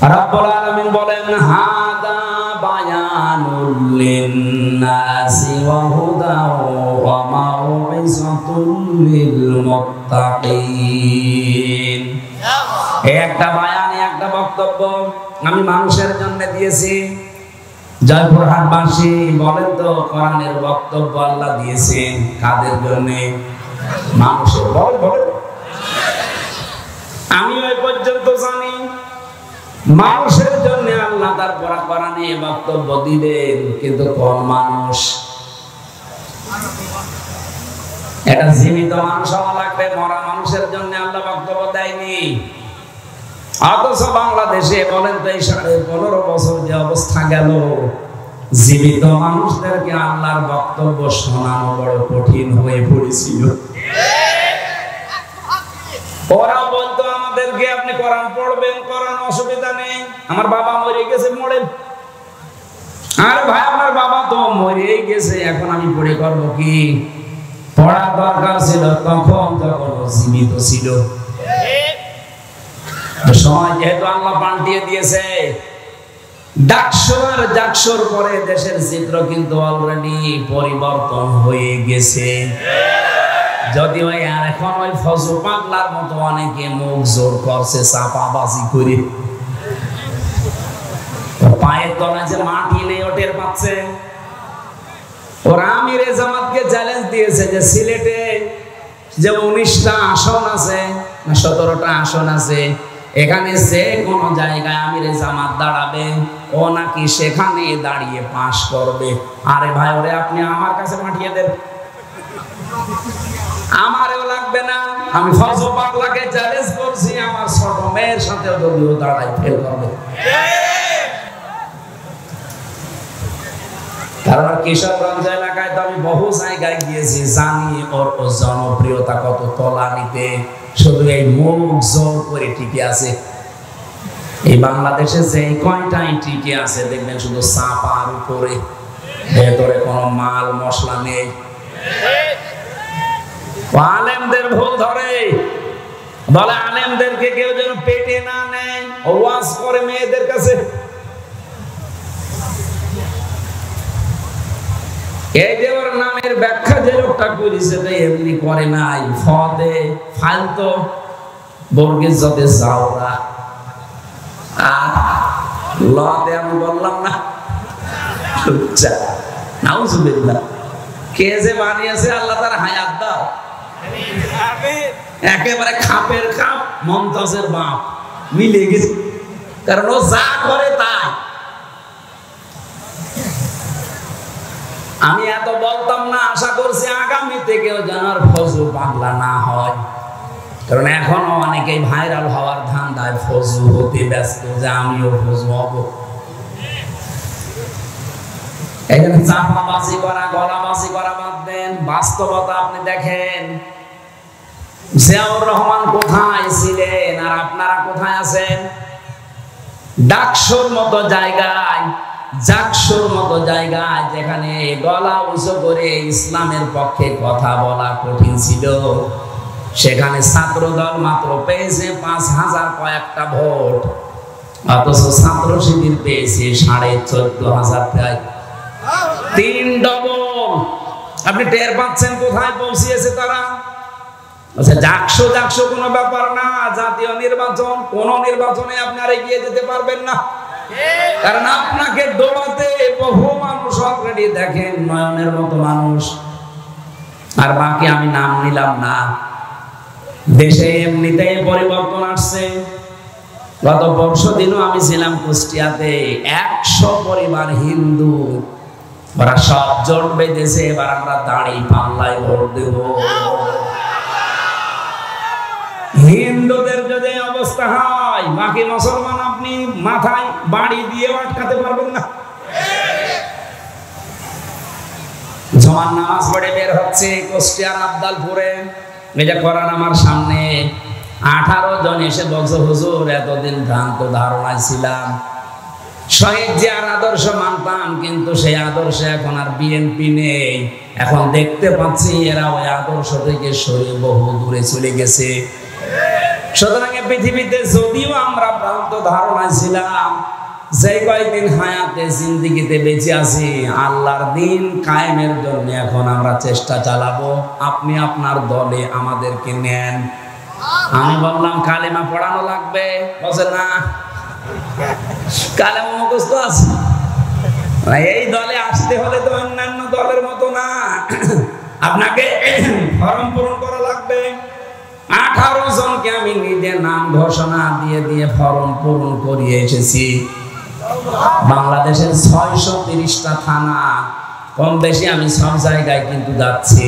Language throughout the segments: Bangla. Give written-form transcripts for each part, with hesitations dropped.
রাব্বুল আলামিন বলেন হাদা বায়ানুল লিন্নাসি ওয়া হুদাও ওয়া মাউইযাতুল লিল মুত্তাকিন। একটা বায়ান, একটা বক্তব্য আমি মানুষের জন্য দিয়েছি। জয়পুরহাটবাসী বলেন তো, কোরআনের বক্তব্য আল্লাহ দিয়েছেন কাদের জন্য? মানুষের। বল। আমি ওই পর্যন্ত জানি মানুষের জন্য আল্লাহ তার কোরআনে বক্তব্য দিলেন, কিন্তু কোন মানুষ? এটা জীবিত মানুষ হওয়া লাগবে, মরা মানুষের জন্য আল্লাহ বক্তব্য দেয়নি। অথচ বাংলাদেশে বলেন তো, এই 15.5 বছর যে অবস্থা গেল, জীবিত মানুষদেরকে আল্লাহর বক্তব্য শোনানো বড় কঠিন হয়ে পড়েছিল। ওরা বলতো আমাদেরকে, আপনি কোরআন পড়বেন, কোরআন অসুবিধা নেই, আমার বাবা মরে গেছে, মরেন। আর ভাই আমার বাবা তো মরেই গেছে, এখন আমি পড়ে করবো কি? পড়া দরকার ছিল তখন জীবিত ছিল। সময় যেহেতু আল্লাহ পাল্টিয়ে দিয়েছে, ডাকসুর জাকসুর পরে দেশের চিত্র কিন্তু অলরেডি পরিবর্তন হয়ে গেছে। যদিও আর এখন ওই ফজল পাগলার মতো অনেকে মুখ জোর করছে, চাপাবাজি করে। পায়ের তলায় যে মাটি নেই ওটের পাচ্ছে। ওরা আমিরে জামাতকে চ্যালেঞ্জ দিয়েছে যে সিলেটে যে 19টা আসন আছে না 17টা আসন আছে, এখানে যে কোনো জায়গায় আমিরে জামাত দাঁড়াবে, ও নাকি সেখানে দাঁড়িয়ে পাশ করবে। আরে ভাই, ওরে আপনি আমার কাছে পাঠিয়ে দেন, আমারও লাগবে না। আমি ফজল পাগলাকে চ্যালেঞ্জ করছি, আমার ছোট মেয়ের সাথেও যদিও দাঁড়াই ফেল করবে। কারণ কিশোরগঞ্জ এলাকায় তো আমি বহু জায়গায় গিয়েছি, জানি ওর জনপ্রিয়তা কত তলানিতে। শুধু এই মুখ জোর করে টিকে আছে। এই বাংলাদেশে যে কয়টাই টিকে আছে দেখবেন শুধু চাপার উপরে, ভেতরে কোনো মাল মশলা নেই। আলেমদের ভুল ধরে, বলে আলেমদেরকে কেউ যেন পেটে না নেয়, ওয়াজ করে মেয়েদের কাছে। এই যে ওর নামের ব্যাখ্যা যে লোকটা করেছে, এমনি করে নাই। ফদে ফালতো বর্গের যতে যাওরা, লতে আমি বললাম না। নাউজুবিল্লাহ, কে যে বানিয়েছে আল্লাহ তার হায়াত দাও। একেবারে খাপের খাপ, মমতাজের বাপ মিলে গেছে। কারণ ও যা করে তাই। আমি এত বলতাম না, আশা করছি আগামী থেকেও যেন আর ফজল পাগলা না হয়। কারণ এখনো অনেকেই ভাইরাল হওয়ার ধান্দায় ফজল হতে ব্যস্ত, যে আমিও ফজল হব। এখানে চাপাবাজি করা, গলাবাজি করা বাদ দেন, বাস্তবতা আপনি দেখেন। জিয়াউর রহমান কোথায় ছিলেন আর আপনারা কোথায় আছেন? ডাকসুর মতো জায়গায়, জাকসুর মতো জায়গায়, যেখানে গলা উঁচু করে ইসলামের পক্ষে কথা বলা কঠিন ছিল, সেখানে ছাত্রদল মাত্র পেয়েছে 5,000 কয়েকটা ভোট। অথচ ছাত্র শিবির পেয়েছে 14,500, প্রায় 3 ডবল। আপনি টের পাচ্ছেন কোথায় পৌঁছিয়েছে তারা? আচ্ছা, জাকসু কোনো ব্যাপার না। জাতীয় নির্বাচন, কোন নির্বাচনে আপনি আর এগিয়ে যেতে পারবেন না। কারণ আপনাকে দৌড়াতে বহু মানুষ অলরেডি দেখেন, নয়নের মতো মানুষ। আর বাকি আমি নাম নিলাম না। দেশে এমনিতেই পরিবর্তন আসছে। গত পরশুদিনও আমি ছিলাম কুষ্টিয়াতে, 100 পরিবার হিন্দু, ওরা সব জোট বেঁধেছে, এবার আমরা দাঁড়ি পাল্লায় ভোট দেব। হিন্দুদের যদি অবস্থা হয়, বাকি মুসলমান আপনি মাথায় বাড়ি দিয়ে আটকাতে পারবেন না। জমান নামাজ পড়ে বের হচ্ছে কুষ্টিয়ার আবদালপুরে, এই যে করান আমার সামনে 18 জন এসে বলছে, হুজুর এতদিন ভ্রান্ত ধারণায় ছিলাম, শহীদ জিয়ার আদর্শ মানতাম, কিন্তু সেই আদর্শে এখন আর বিএনপি নেই। এখন দেখতে পাচ্ছি এরা ওই আদর্শ থেকে সরে বহু দূরে চলে গেছে। সুতরাং পৃথিবীতে যদিও আমরা ভ্রান্ত ধারণায় ছিলাম, যে কয়েকদিন হায়াতে জিন্দেগিতে বেঁচে আছি, আল্লাহর দিন কায়েমের জন্য এখন আমরা চেষ্টা চালাবো। আপনি আপনার দলে আমাদেরকে নেন। আমি বললাম কালেমা পড়ানো লাগবে, বলছেন না কালেমা মুখস্থ আছে। এই দলে আসতে হলে তো অন্যান্য দলের মতো না, আপনাকে ফর্ম পূরণ করা লাগবে। 18 জনকে আমি নিজে নাম ঘোষণা দিয়ে দিয়ে ফর্ম পূরণ করিয়ে এসেছি। বাংলাদেশের 630টা থানা, কম বেশি আমি সব জায়গায় কিন্তু যাচ্ছি।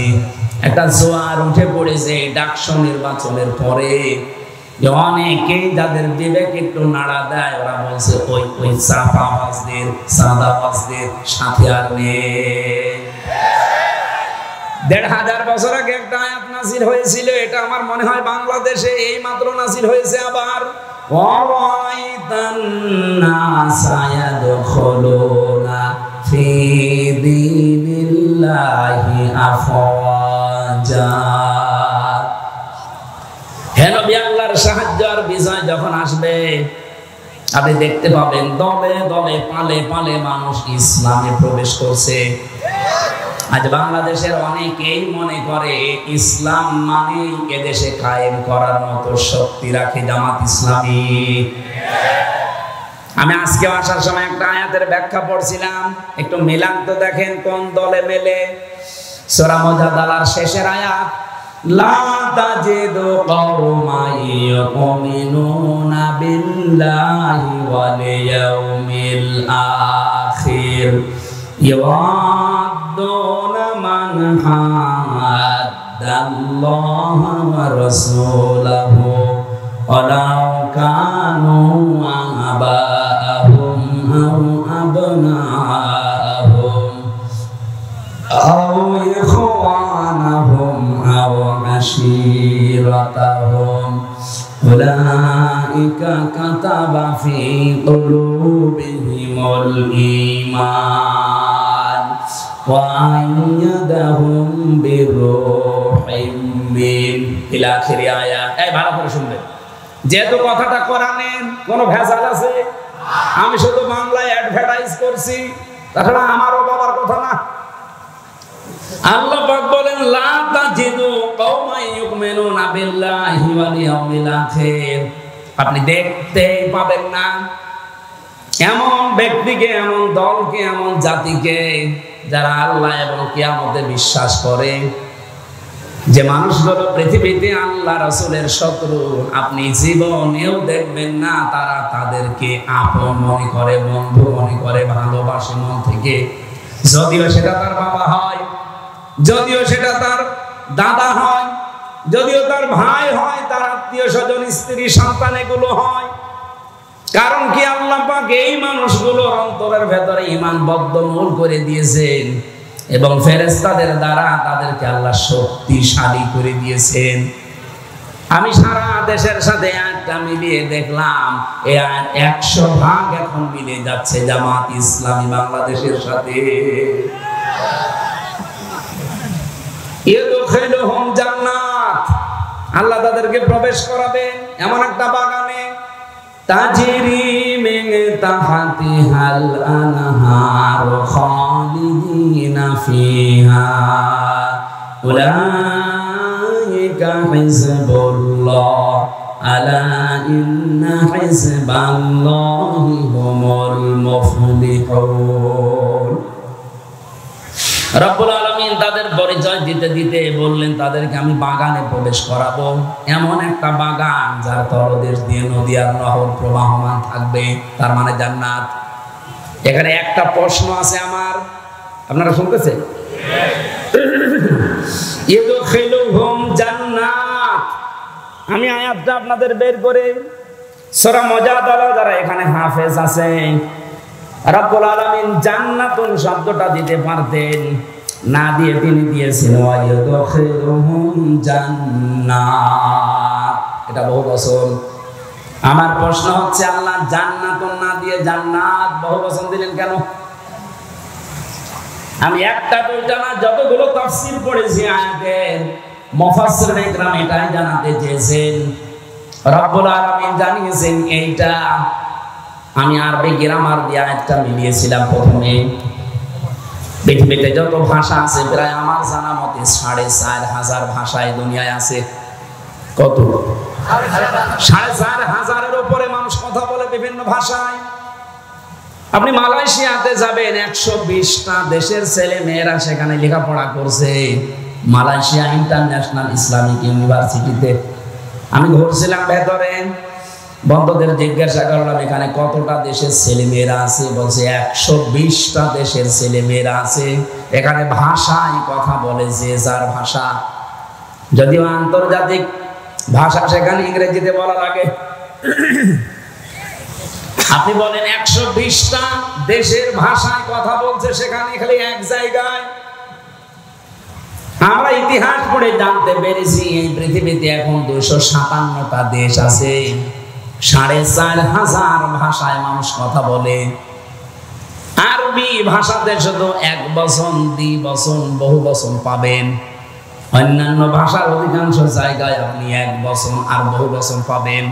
একটা জোয়ার উঠে পড়েছে ডাকসু নির্বাচনের পরে, অনেকেই যাদের বিবেক একটু নাড়া দেয়, ওরা বলছে ওই চাপাবাজদের সাদাবাজদের সাথে আর নেই। 1500 বছর আগে একটা আয়াত নাযিল হয়েছিল, এটা আমার মনে হয় বাংলাদেশে এই মাত্র নাযিল হয়েছে। আবার ওয়ারাইতান নাসা ইয়াদখুলুনা ফি দীনিল্লাহি আফওয়াজা। হে নবী, আল্লাহর সাহায্য আর বিজয় যখন আসবে, আপনি দেখতে পাবেন দলে দলে পালে পালে মানুষ ইসলামে প্রবেশ করছে। আজ বাংলাদেশের অনেকেই মনে করে ইসলাম মানেই এদেশে কায়েম করার মতো শক্তি রাখে জামাত ইসলামী। আমি আজকে আসার সময় একটা আয়াতের ব্যাখ্যা পড়ছিলাম, একটু মিলান তো দেখেন কোন দলে মেলে। সূরা মুজাদালার শেষের আয়াত, লা তাজিদু কওমান ইউমিনুনা বিল্লাহি ওয়াল ইয়াউমিল আখির ইওয়াদুনা মান হাদাল্লাহা ওয়া রাসূলাহু ওয়ালাউ কানু আবাহুম আও আবনাহুম আও ইখওয়ানাহুম আও আশীরাতাহুম উলাইকা কাতাবা ফি কুলুবিহিমুল ঈমান ওয়া আইয়াদাহুম বিরূহিম মিন ইলা আখিরি আয়াত। এই ভালো করে শুনবেন, যেহেতু কথাটা কোরআনের, কোনো ভেজাল আছে? আমি শুধু বাংলায় অ্যাডভার্টাইজ করছি, তাছাড়া আমারও বাবার কথা না। আল্লাহ পাক বলেন, লা তাজিদু কওমান ইউমিনুনা বিল্লাহি ওয়াল ইয়াউমিল আখির। আপনি দেখতে পাবেন না এমন ব্যক্তিকে, এমন দলকে, এমন জাতিকে যারা আল্লাহ এবং কিয়ামতে বিশ্বাস করে, যে মানুষগুলো পৃথিবীতে আল্লাহ রাসূলের শত্রু, আপনি জীবনেও দেখবেন না তারা তাদেরকে আপন মনে করে, বন্ধু মনে করে, ভালোবাসে মন থেকে। যদিও সেটা তার বাবা হয়, যদিও সেটা তার দাদা হয়, যদিও তার ভাই হয়, তার আত্মীয় স্বজন, স্ত্রী, সন্তান এগুলো হয়। কারণ কি, আল্লাহ পাক এই মানুষগুলোর অন্তরের ভেতরে ঈমান বদ্ধমূল করে দিয়েছেন এবং ফেরেশতাদের দ্বারা তাদেরকে আল্লাহ শক্তিশালী করে দিয়েছেন। আমি সারা দেশের সাথে আয়াতটা মিলিয়ে দেখলাম, এই আয়াত 100 ভাগ এখন মিলে যাচ্ছে জামাত ইসলামী বাংলাদেশের সাথে। ইউদখিলুহুম জান্নাত, আল্লাহ তাদেরকে প্রবেশ করাবেন এমন একটা বাগানে, তাজরি মিন তাহতিহাল আনহার খালিদিনা ফিহা উলাইকা হিজবুল্লাহ আলা ইন্না হিজবাল্লাহি হুমুল মুফলিহুন। রব্বুল আলামিন তাদের পরিচয় দিতে দিতে বললেন, তাদেরকে আমি বাগানে প্রবেশ করাবো, এমন একটা বাগান যার তলদেশ দিয়ে নদী আর নহর প্রবাহমান থাকবে, তার মানে জান্নাত। এখানে একটা প্রশ্ন আছে আমার, আপনারা শুনতেছেন? ইউদখিলুহুম জান্নাত, আমি আয়াতটা আপনাদের বের করে সূরা মুজাদালা, যারা এখানে হাফেজ আছেন, রব্বুল আলামিন জান্নাতুন শব্দটা দিতে পারতেন, না দিয়ে তিনি দিয়েছেন ওয়াইদখিলুহুম জান্নাত। এটা বহু বচন। আমার প্রশ্ন হচ্ছে, আল্লাহ জান্নাতুন না দিয়ে জান্নাত বহু বচন দিলেন কেন? আমি একটা দুইটা না, যতগুলো তাফসীর পড়েছি আয়াতের, মুফাসসিরিনে কেরাম এটাই জানাতে চেয়েছেন। রব্বুল আলামিন জানিয়েছেন এইটা। আমি আরবি গ্রামার দিয়ে আয়াতটা মিলিয়েছিলাম প্রথমে। পৃথিবীতে যত ভাষা আছে প্রায় আমার জানা মতে ৪৫০০০ ভাষায় দুনিয়ায় আছে। কত? ৪৫০০০-এর উপরে মানুষ কথা বলে বিভিন্ন ভাষায়। আপনি মালয়েশিয়াতে যাবেন, ১২০টা দেশের ছেলে মেয়েরা সেখানে লেখাপড়া করছে, মালয়েশিয়া ইন্টারন্যাশনাল ইসলামিক ইউনিভার্সিটিতে। আমি ঘুরছিলাম ভেতরে, বন্ধুদের জিজ্ঞাসা করলাম এখানে কতটা দেশের ছেলে মেয়েরা আছে। বলছে ১২০টা দেশের ছেলে মেয়েরা আছে। এখানে ভাষায় কথা বলে, যে যার ভাষা। যদিও আন্তর্জাতিক ভাষা সেখানে ইংরেজিতে বলা লাগে। আপনি বলেন ১২০টা দেশের ভাষায় কথা বলছে সেখানে, খালি এক জায়গায়। আমরা ইতিহাস পড়ে জানতে পেরেছি এই পৃথিবীতে এখন ২৫৭টা দেশ আছে। ৪৫০০০ ভাষায় মানুষ কথা বলে। আরবি ভাষাতে শুধু এক বচন, দ্বিবচন, বহু বচন পাবেন। অন্যান্য ভাষার অধিকাংশ জায়গায় আপনি এক বচন আর বহু বচন পাবেন।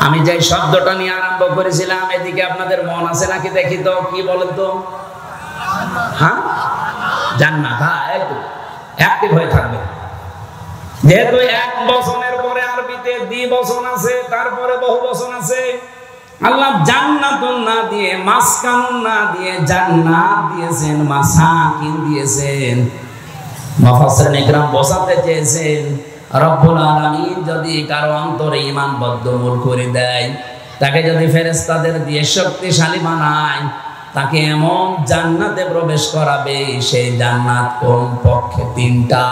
আমি যে শব্দটা নিয়ে আরম্ভ করেছিলাম, এদিকে আপনাদের মন আছে নাকি দেখি তো, কি বলেন তো? হ্যাঁ, জান্নাত। হ্যাঁ, একটু অ্যাক্টিভ হয়ে থাকবে। যেহেতু এক বচনের পরে আরবিতে দ্বিবচন আছে, তারপরে বহু বচন আছে। আল্লাহ জান্নাতুন না দিয়ে, মাসকানুন না দিয়ে জান্নাত দিয়েছেন, মাসাকিন দিয়েছেন। মুফাসসিরিন ইকরাম বোঝাতে চেয়েছেন রব্বুল আলামিন যদি কারো অন্তরে ঈমান বদ্ধমূল করে দেয়, তাকে যদি ফেরেশতাদের দিয়ে শক্তিশালী বানায়, তাকে এমন জান্নাতে প্রবেশ করাবে, সেই জান্নাত কমপক্ষে ৩টা।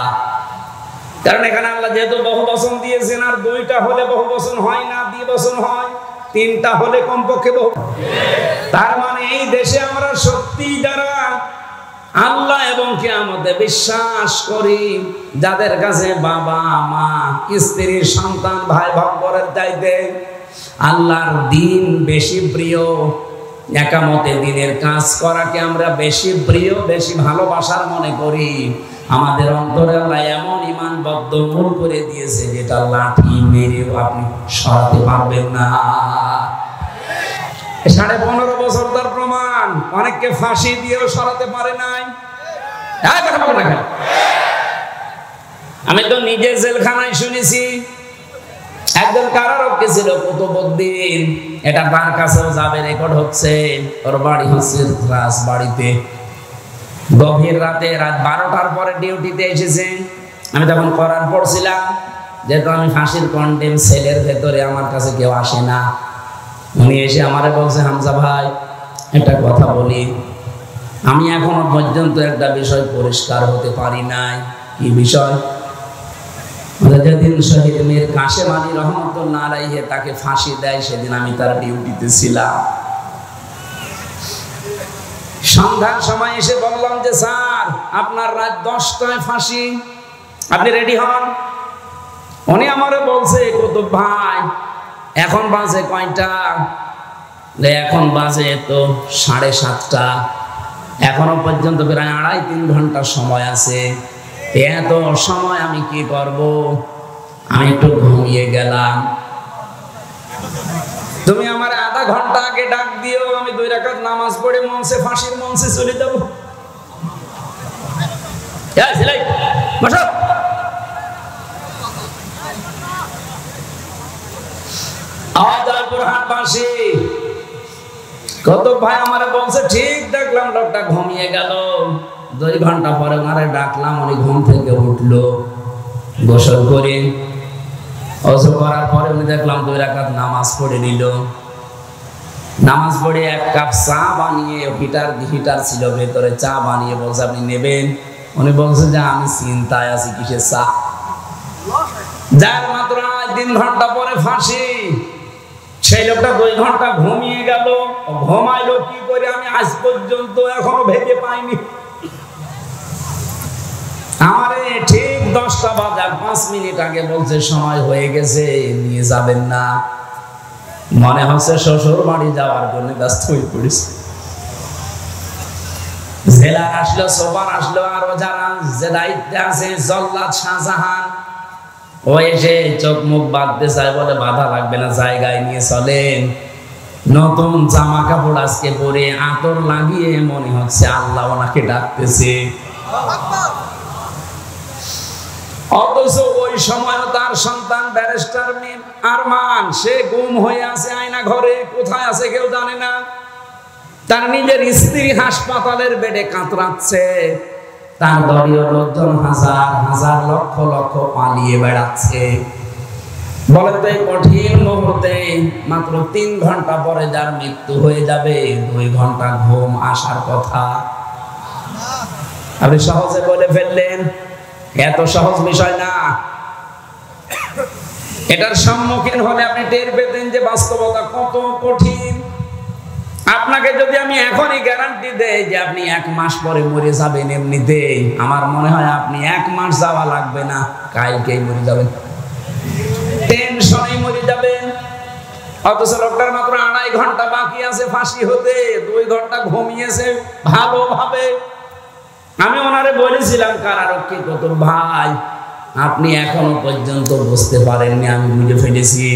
কারণ এখানে আল্লাহ যেহেতু বহু বচন দিয়েছেন, আর 2টা হলে বহু বচন হয় না, দ্বিবচন হয়। 3টা হলে কমপক্ষে বহু। তার মানে এই দেশে আমরা সত্যি যারা আল্লাহ এবং কিয়ামতে বিশ্বাস করি, যাদের কাছে বাবা মা, স্ত্রী, সন্তান, ভাই ভাগ্যের চাইতে আল্লাহর দিন বেশি প্রিয়, একামতে দিনের কাজ করাকে আমরা বেশি প্রিয়, বেশি ভালোবাসার মনে করি, আমাদের অন্তরে আল্লাহ এমন ঈমান বদ্ধমূল করে দিয়েছে যেটা লাঠি মেরেও আপনি সরাতে পারবেন না। 15.5 বছর তার প্রমাণ। অনেককে ফাঁসি দিয়েও সরাতে পারে নাই। আমি তো নিজে জেলখানায় শুনেছি। একজন কারারক্ষী ছিল কুতুবউদ্দিন, এটা তার কাছেও যাবে, রেকর্ড হচ্ছে। ওর বাড়ি হচ্ছে রাজবাড়িতে। গভীর রাতে, রাত 12টার পরে ডিউটিতে এসেছে। আমি তখন কোরআন পড়ছিলাম, যেহেতু আমি ফাঁসির কন্ডেম সেলের ভেতরে, আমার কাছে কেউ আসে না। উনি এসে আমারে বলছে, হামজা ভাই একটা কথা বলি, আমি এখনো পর্যন্ত একটা বিষয় পরিষ্কার হতে পারি নাই। কি বিষয়? যেদিন শহীদ মীর কাশেম আলী রহমতুল্লাহ আলাইহি তাকে ফাঁসি দেয়, সেদিন আমি তার ডিউটিতে ছিলাম। সন্ধ্যার সময় এসে বললাম যে স্যার, আপনার রাত 10টায় ফাঁসি, আপনি রেডি হন। উনি আমারে বলছে, কুতুব ভাই এখন বাজে কয়টা? এখন বাজে তো 7:30টা, এখনো পর্যন্ত প্রায় 2.5-3 ঘন্টা সময় আছে। এত সময় আমি কি করব? আমি একটু ঘুমিয়ে গেলাম। তুমি আমার আধা ঘন্টা আগে ডাক দিও, আমি 2 রাকাত নামাজ পড়ে মঞ্চে, ফাঁসির মঞ্চে চলে যাব। কত ভাই আমার বলছে, ঠিক দেখলাম লোকটা ঘুমিয়ে গেল। 2 ঘন্টা পরে ওনারে ডাকলাম, উনি ঘুম থেকে উঠলো, গোসল করে ওযু করার পরে উনি দেখলাম 2 রাকাত নামাজ পড়ে নিল। নামাজ পড়ে 1 কাপ চা বানিয়ে, হিটার ছিল ভেতরে, চা বানিয়ে বলছে আপনি নেবেন? উনি বলছে যে আমি চিন্তায় আছি, কিসের চা? যার মাত্র 3 ঘন্টা পরে ফাঁসি, সেই লোকটা 2 ঘন্টা ঘুমিয়ে গেল। ঘুমাইলো কি করে আমি আজ পর্যন্ত এখনো ভেবে পাইনি। আমারে ঠিক 10টা বাজার 5 মিনিট আগে বলছে সময় হয়ে গেছে, নিয়ে যাবেন না। মনে হচ্ছে শ্বশুর বাড়ি যাওয়ার জন্য ব্যস্ত হয়ে পড়েছে। জেলার আসলো, সোবার আসলো, আরো যারা যে দায়িত্বে আছে, জল্লাদ শাহজাহান, ও এসে চোখ মুখ বাঁধতে চায়, বলে বাধা লাগবে না, জায়গায় নিয়ে চলেন। নতুন জামা কাপড় আজকে পরে আতর লাগিয়ে মনে হচ্ছে আল্লাহ ওনাকে ডাকতেছে। অথচ ওই সময় তার সন্তান ব্যারিস্টার আরমান, সে গুম হয়ে আছে আয়না ঘরে, কোথায় আছে কেউ জানে না। তার নিজের স্ত্রী হাসপাতালের বেডে কাতরাচ্ছে, তার দলীয় লোকজন হাজার হাজার লক্ষ লক্ষ পালিয়ে বেড়াচ্ছে। বলে তো এই কঠিন মুহূর্তে মাত্র 3 ঘন্টা পরে যার মৃত্যু হয়ে যাবে, 2 ঘন্টা ঘুম আসার কথা। আপনি সহজে বলে ফেললেন, এত সহজ বিষয় না। এটার সম্মুখীন হলে আপনি টের পেতেন যে বাস্তবতা কত কঠিন। আপনাকে যদি আমি এখনই গ্যারান্টি দেই যে আপনি 1 মাস পরে মরে যাবেন এমনিতেই, আমার মনে হয় আপনি 1 মাস যাওয়া লাগবে না, কালকেই মরে যাবেন, টেনশনে মরে যাবেন। অথচ লোকটার মাত্র 2.5 ঘন্টা বাকি আছে ফাঁসি হতে, 2 ঘন্টা ঘুমিয়েছে ভালোভাবে। আমি ওনারে বলেছিলাম কারারক্ষী কুতুব ভাই, আপনি এখনো পর্যন্ত বুঝতে পারেননি, আমি বুঝে ফেলেছি।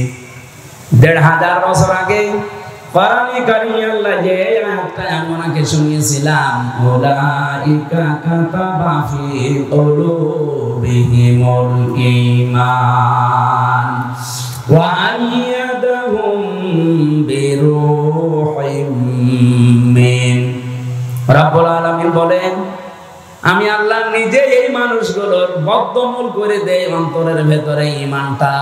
1500 বছর আগে কোরআনে কারিমে আল্লাহ যে আয়াতটা আমি ওনাকে শুনিয়েছিলাম, উলাইকা কাতাবা ফি কুলুবিহিমুল ঈমান ওয়া আইয়াদাহুম বিরূহিম মিন। রব্বুল আলামিন বলেন, আমি আল্লাহ নিজে এই মানুষগুলোর বদ্ধমূল করে দেই অন্তরের ভেতরে ঈমানটা,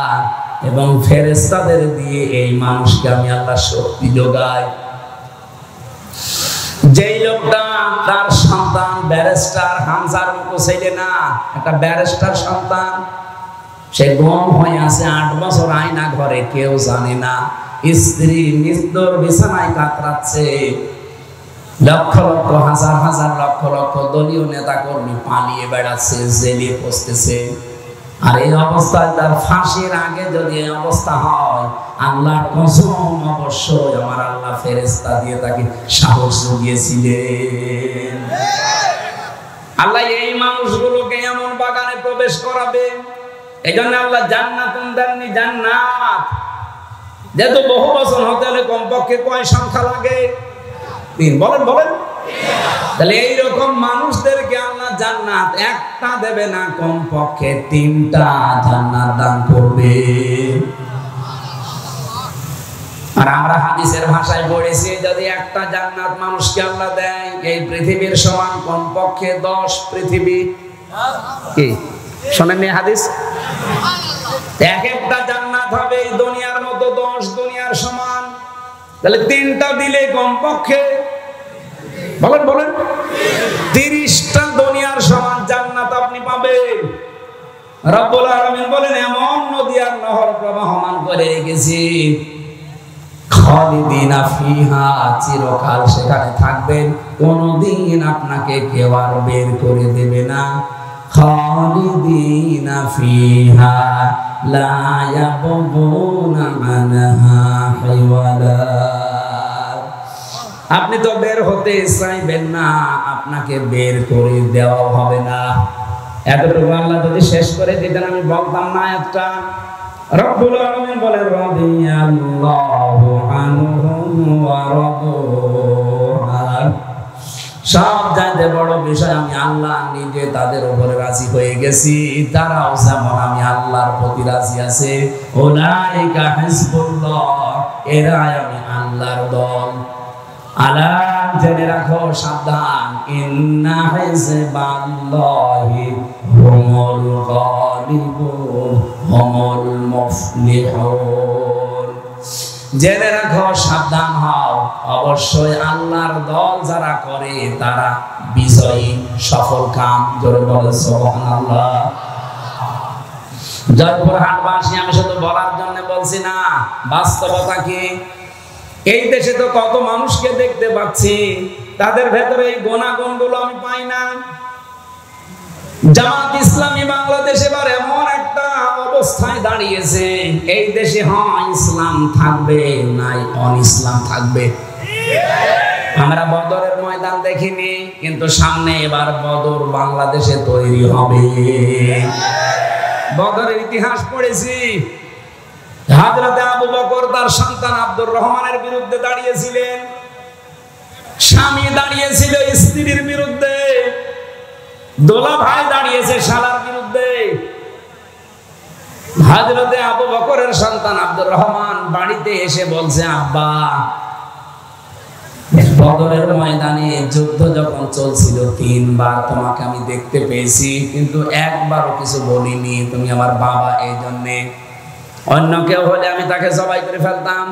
এবং ফেরেশতাদের দিয়ে এই মানুষকে আমি আল্লাহ শক্তি যোগাই। যেই লোকটা তার সন্তান ব্যারিস্টার হামজার মতো ছেলে না, একটা ব্যারিস্টার সন্তান, সে গুম হয়ে আছে 8 বছর আয়না ঘরে, কেউ জানে না। স্ত্রী মৃত্যুর বিছানায় কাতরাচ্ছে, লক্ষ লক্ষ হাজার হাজার লক্ষ লক্ষ দলীয় নেতা কর্মী পালিয়ে বেড়াচ্ছে, জেলে পচতেছে। আর এই অবস্থায় তার ফাঁসির আগে যদি এই অবস্থা হয়, আল্লাহর কসম অবশ্যই আমার আল্লাহ ফেরেশতা দিয়ে তাকে সাহস জুগিয়েছিলেন। আল্লাহ এই মানুষগুলোকে এমন বাগানে প্রবেশ করাবে, এই জন্য আল্লাহ জান্নাতুন দেননি, জান্নাত। যেহেতু বহু বছর হতে হলে কমপক্ষে কয় সংখ্যা লাগে? 3। বলেন বলেন। তাহলে এইরকম মানুষদেরকে আল্লাহ জান্নাত একটা দেবে না, কমপক্ষে 3টা জান্নাত দান করবে। আর আমরা হাদিসের ভাষায় পড়েছি, যদি একটা জান্নাত মানুষকে আল্লাহ দেয়, এই পৃথিবীর সমান কমপক্ষে 10 পৃথিবী। কি শোনেননি হাদিস? এক একটা জান্নাত হবে এই দুনিয়ার মতো 10 দুনিয়ার সমান। তাহলে 3টা দিলে কমপক্ষে বলেন বলেন 30টা দুনিয়ার সমান জান্নাত আপনি পাবেন। রব্বুল আলামিন বলেন, এমন নদী আর নহর প্রবাহমান করে রেখেছি, খালিদিনা ফিহা, চিরকাল সেখানে থাকবেন, কোনদিন আপনাকে কেউ আর বের করে দেবে না। খালিদিনা ফিহা লা ইয়াবগুনা আনহা হিওয়ালা। আপনি তো বের হতে চাইবেন না, আপনাকে বের করে দেওয়া হবে না। এতটুকু আল্লাহ যদি শেষ করে দিতেন আমি বলতাম না একটা। রব্বুল আলামিন বলেন, রাদিয়াল্লাহু আনহুম ওয়া রাদু আন। সব চাইতে বড় বিষয়, আমি আল্লাহ নিজে তাদের উপরে রাজি হয়ে গেছি, তারাও যেমন আমি আল্লাহর প্রতি রাজি আছে। উলাইকা হিজবুল্লাহ, এরাই আমি আল্লাহর দল। আলা, জেনে রাখো, সাবধান, ইন্না হিজবাল্লাহি হুমুল গালিবুন হুমুল মুফলিহুন। জেনে রাখো, সাবধান হও, অবশ্যই আল্লাহর দল যারা করে তারা বিজয়ী, সফল কাম। জোরে বলে সুবহানাল্লাহ। জয়পুরহাটবাসী, আমি শুধু বলার জন্য বলছি না, বাস্তবতা কি? এই দেশে তো কত মানুষকে দেখতে পাচ্ছি, তাদের ভেতরে এই গুণাগুণগুলো আমি পাই না। জামাত ইসলামী বাংলাদেশ এবার এমন একটা অবস্থায় দাঁড়িয়েছে, এই দেশে হয় ইসলাম থাকবে, নাই অন-ইসলাম থাকবে। আমরা বদরের ময়দান দেখিনি, কিন্তু সামনে এবার বদর বাংলাদেশে তৈরি হবে। বদরের ইতিহাস পড়েছি। হযরতে আবু বকর তার সন্তান আব্দুর রহমানের বিরুদ্ধে দাঁড়িয়েছিলেন, স্বামী দাঁড়িয়েছিল স্ত্রীর বিরুদ্ধে, দোলা ভাই দাঁড়িয়েছে শালার বিরুদ্ধে। হযরতে আবু বকরের সন্তান আব্দুর রহমান বাড়িতে এসে বলছে, আব্বা বদরের ময়দানে যুদ্ধ যখন চলছিল 3 বার তোমাকে আমি দেখতে পেয়েছি, কিন্তু একবারও কিছু বলিনি, তুমি আমার বাবা, এই জন্যে অন্য কেউ হলে আমি তাকে জবাই করে ফেলতাম।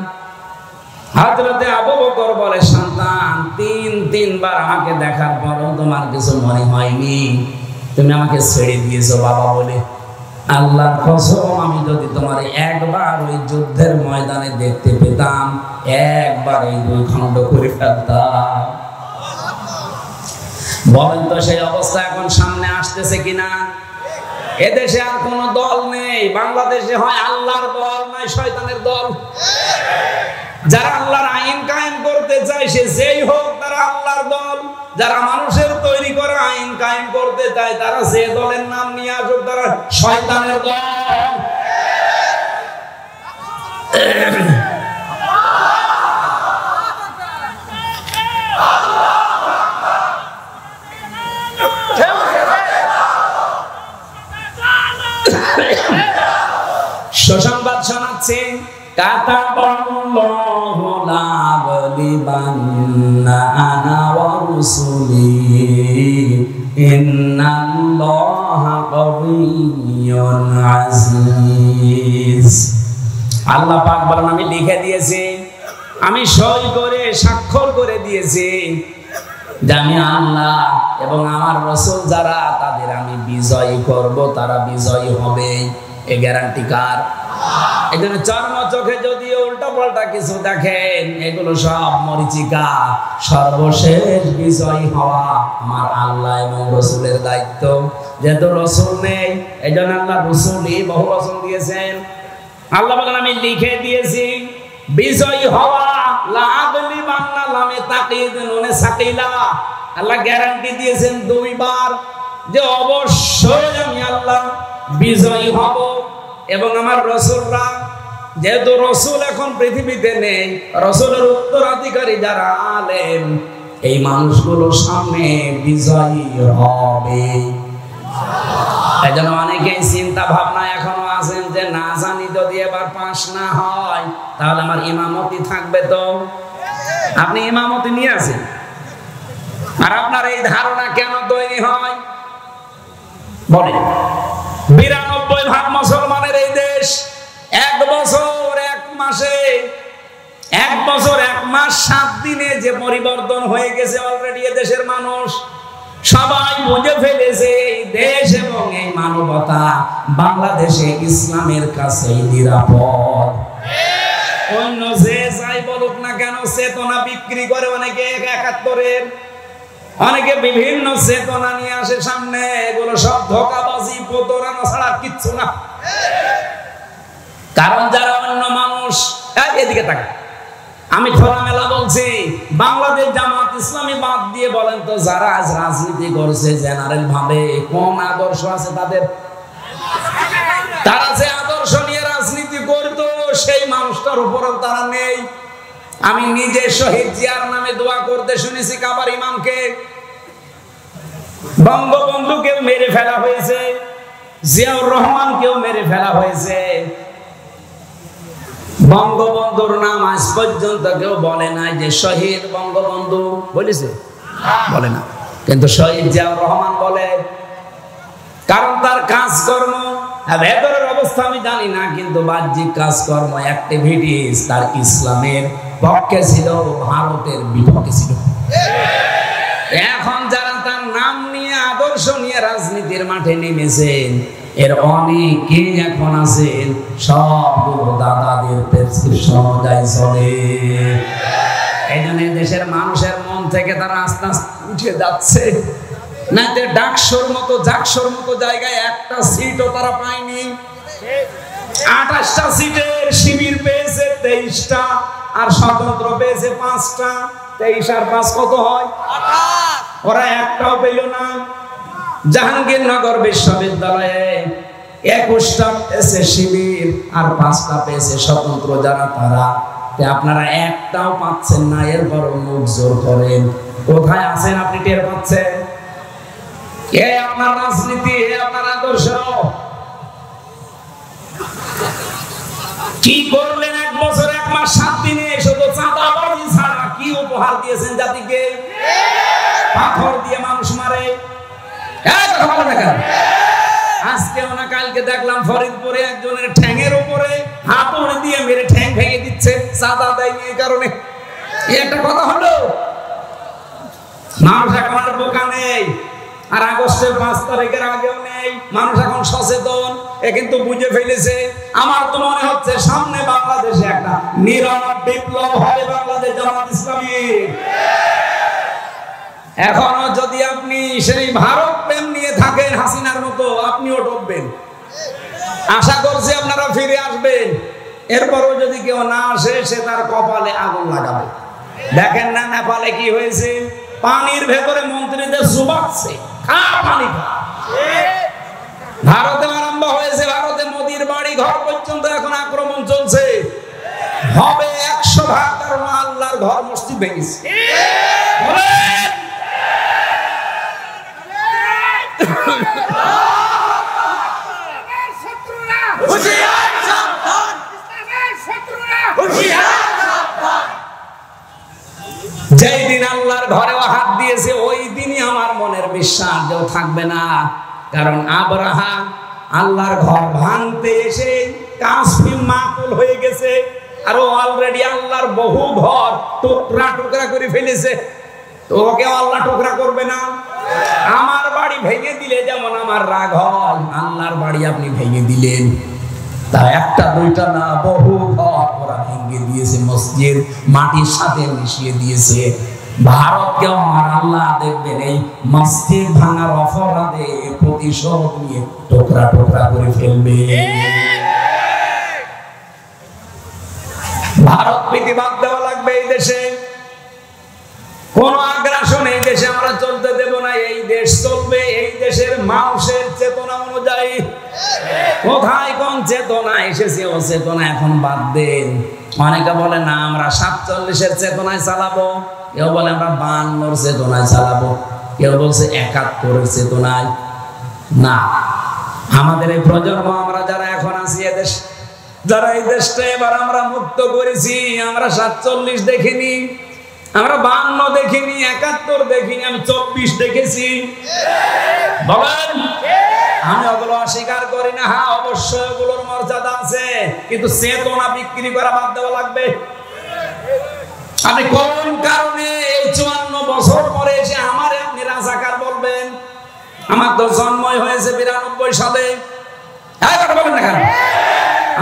হযরতে আবু বকর বলে, সন্তান 3 বার আমাকে দেখার পরও তোমার কিছু মনে হয়নি, তুমি আমাকে ছেড়ে দিয়েছো বাবা বলে। আল্লাহর কসম, আমি যদি তোমার একবার ওই যুদ্ধের ময়দানে দেখতে পেতাম, একবার এই 2 খণ্ড করে ফেলতাম। বলেন তো সেই অবস্থা এখন সামনে আসতেছে কিনা? এদেশে আর কোন দল নেই, বাংলাদেশে হয় আল্লাহর দল নয় শয়তানের দল। যারা আল্লাহর আইন কায়েম করতে চায় সে যেই হোক তারা আল্লাহর দল, যারা মানুষের তৈরি করা আইন কায়েম করতে চায় তারা যে দলের নাম নিয়ে আসুক তারা শয়তানের দল। সুসংবাদ শোনাচ্ছি, কাতাবাল্লাহু লা গালিবান্না আনা ওয়া রুসুলি ইন্নাল্লাহা কাবিয়্যুন আযীজ। আল্লাহ পাক বলেন, আমি লিখে দিয়েছি, আমি সই করে স্বাক্ষর করে দিয়েছি যে আমি আল্লাহ এবং আমার রাসূল যারা তাদের আমি বিজয়ী করব, তারা বিজয়ী হবে। এই গ্যারান্টি কার? এই জন্য চর্ম চোখে যদি উল্টা পাল্টা কিছু দেখেন, এগুলো সব মরিচিকা। সর্বশেষ বিজয়ী হওয়া আমার আল্লাহ এবং রাসূলের দায়িত্ব। যেহেতু রাসূল নেই, এই জন্য আল্লাহ রাসূলই বহু রাসূল দিয়েছেন। আল্লাহ বলেন, আমি লিখে দিয়েছি বিজয়ী হওয়া। লা আগলিবান্না লামে তাকিদ নুনে সাকিলা। আল্লাহ গ্যারান্টি দিয়েছেন 2 বার যে অবশ্যই আমি আল্লাহ বিজয়ী হব এবং আমার রাসূলরা, যেহেতু রাসূল এখন পৃথিবীতে নেই, রাসূলের উত্তরাধিকারী যারা আলেম, এই মানুষগুলোর সামনে বিজয়ী হবে। এজন্য অনেকেই চিন্তা ভাবনা এখনো আছেন যে না জানি যদি এবার পাস না হয় তাহলে আমার ইমামতি থাকবে। তো আপনি ইমামতি নিয়ে আসেন, আর আপনার এই ধারণা কেন তৈরি হয় বলেন? 92% মুসলমানের এই দেশ 1 বছর 1 মাসে 1 বছর 1 মাস 7 দিনে যে পরিবর্তন হয়ে গেছে অলরেডি দেশের মানুষ সবাই বুঝে ফেলেছে এই দেশ এবং এই মানবতা বাংলাদেশে ইসলামের কাছে নিরাপদ। অন্য যে যাই বলুক না কেন, চেতনা বিক্রি করে অনেকে 71-এর, অনেকে বিভিন্ন চেতনা নিয়ে আসে সামনে, এগুলো সব ধোঁকাবাজি প্রতারণা ছাড়া কিচ্ছু না। কারণ যারা অন্য মানুষ, এদিকে তাকা, আমি খোলামেলা বলছি, বাংলাদেশ জামাত ইসলামী বাদ দিয়ে বলেন তো যারা আজ রাজনীতি করছে জেনারেল ভাবে কোন আদর্শ আছে তাদের? তারা যে আদর্শ নিয়ে রাজনীতি করতো সেই মানুষটার উপরও তারা নেই। আমি নিজে শহীদ জিয়ার নামে দোয়া করতে শুনেছি কাবার ইমামকে। বঙ্গবন্ধুকেও মেরে ফেলা হয়েছে, জিয়াউর রহমানকেও মেরে ফেলা হয়েছে। বঙ্গবন্ধুর নাম আজ পর্যন্ত কেউ বলে নাই যে শহীদ বঙ্গবন্ধু, বলেছে? বলে না। কিন্তু শহীদ জিয়াউর রহমান বলে, কারণ তার কাজকর্ম, ভেতরের অবস্থা আমি জানি না, কিন্তু বাহ্যিক কাজকর্ম অ্যাক্টিভিটিস তার ইসলামের পক্ষে ছিল, ভারতের বিপক্ষে ছিল। এখন যারা তার নাম নিয়ে আদর্শ নিয়ে রাজনীতির মাঠে নেমেছেন এর অনেকে এখন আছেন সবগুলো দাদাদের প্রেসক্রিপশন অনুযায়ী চলে। এই জন্য দেশের মানুষের মন থেকে তারা আস্তে আস্তে উঠে যাচ্ছে। না যে ডাকসুর মতো জাকসুর মতো জায়গায় একটা সিটও তারা পায়নি। 28টা সিটের শিবির পেয়েছে 23টা, আর স্বতন্ত্র পেয়েছে 5টা। 23 আর 5 কত হয়? 28। ওরা একটাও পেল না। জাহাঙ্গীরনগর বিশ্ববিদ্যালয়ে 21টা পেয়েছে শিবির আর 5টা পেয়েছে স্বতন্ত্র যারা তারা। আপনারা একটাও পাচ্ছেন না, এরপর মুখ জোর করেন। কোথায় আছেন আপনি টের পাচ্ছেন? এ আপনার রাজনীতি, এ আপনার আদর্শ। কি করলেন 1 বছর 1 মাস 7 দিনে? শুধু চাঁদাবাজি ছাড়া কি উপহার দিয়েছেন জাতিকে? পাথর দিয়ে মানুষ মারে। আজকেও না কালকে দেখলাম ফরিদপুরে একজনের ঠ্যাঙের উপরে হাতুড়ি দিয়ে মেরে ঠ্যাং ভেঙে দিচ্ছে, চাঁদা দেয়নি এই কারণে। একটা কথা হলো, মানুষ এখন আর বোকা নেই, আর আগস্টের 5 তারিখের আগেও নেই। মানুষ এখন সচেতন, এ কিন্তু বুঝে ফেলেছে। আমার তো মনে হচ্ছে সামনে বাংলাদেশে একটা নীরব বিপ্লব হবে, বাংলাদেশ জামাত ইসলামী। এখনো যদি আপনি সেই ভারত প্রেম নিয়ে থাকেন হাসিনার মতো, আপনিও ডুববেন। আশা করছি আপনারা ফিরে আসবেন। এরপরও যদি কেউ না আসে, সে তার কপালে আগুন লাগাবে। দেখেন না নেপালে কি হয়েছে? পানির ভেতরে মন্ত্রীদের চুবাচ্ছে, খা পানি খা। ভারতে আরম্ভ হয়েছে, ভারতে মোদির বাড়ি ঘর পর্যন্ত এখন আক্রমণ চলছে। হবে 100 ভাগ, কারণ আল্লাহর ঘর মসজিদ ভেঙেছে। যেই দিন আল্লাহর ঘরেও হাত দিয়েছে, ওই দিনই আমার মনের বিশ্বাস যে থাকবে না। কারণ আব্রাহা আল্লাহর ঘর ভাঙতে এসে কাসফিম মাকুল হয়ে গেছে, আর ও অলরেডি আল্লাহর বহু ঘর টুকরা টুকরা করে ফেলেছে। তো ওকে আল্লাহ টুকরা করবে না? আমার বাড়ি ভেঙে দিলে যেমন আমার রাগ হয়, আল্লাহর বাড়ি আপনি ভেঙে দিলেন। তা 1টা 2টা না, বহু ঘর ওরা ভেঙে দিয়েছে, মসজিদ মাটির সাথে মিশিয়ে দিয়েছে। ভারতকেও আমার আল্লাহ দেখবেন এই মসজিদ ভাঙার অপরাধে প্রতিশোধ নিয়ে টুকরা টুকরা করে ফেলবে। ভারত প্রতিবাদ দেওয়া লাগবে এই দেশে। কোন আগ্রাসন এই দেশে আমরা চলতে দেব না। এই দেশ চলবে এই দেশের মানুষের চেতনা অনুযায়ী। কোথায় কোন চেতনা এসেছে, ও চেতনা এখন বাদ দেন। অনেকে বলে না আমরা 47-এর চেতনায় চালাবো, কেউ বলে আমরা 52-র চেতনায় চালাবো, কেউ বলছে 71-এর চেতনায়। না, আমাদের এই প্রজন্ম, আমরা যারা এখন আছি এদেশ, যারা এই দেশটা এবার আমরা মুক্ত করেছি, আমরা 47 দেখিনি, আমরা 52 দেখিনি, 71 দেখিনি, আমি 24 দেখেছি। বলেন, আমি ওগুলো অস্বীকার করি না। হ্যাঁ, অবশ্যই ওগুলোর মর্যাদা আছে, কিন্তু চেতনা বিক্রি করা বাদ দেওয়া লাগবে। আপনি কোন কারণে এই 54 বছর পরে এসে আমার আপনি রাজাকার বলবেন? আমার তো জন্মই হয়েছে 92 সালে। বলেন না কেন?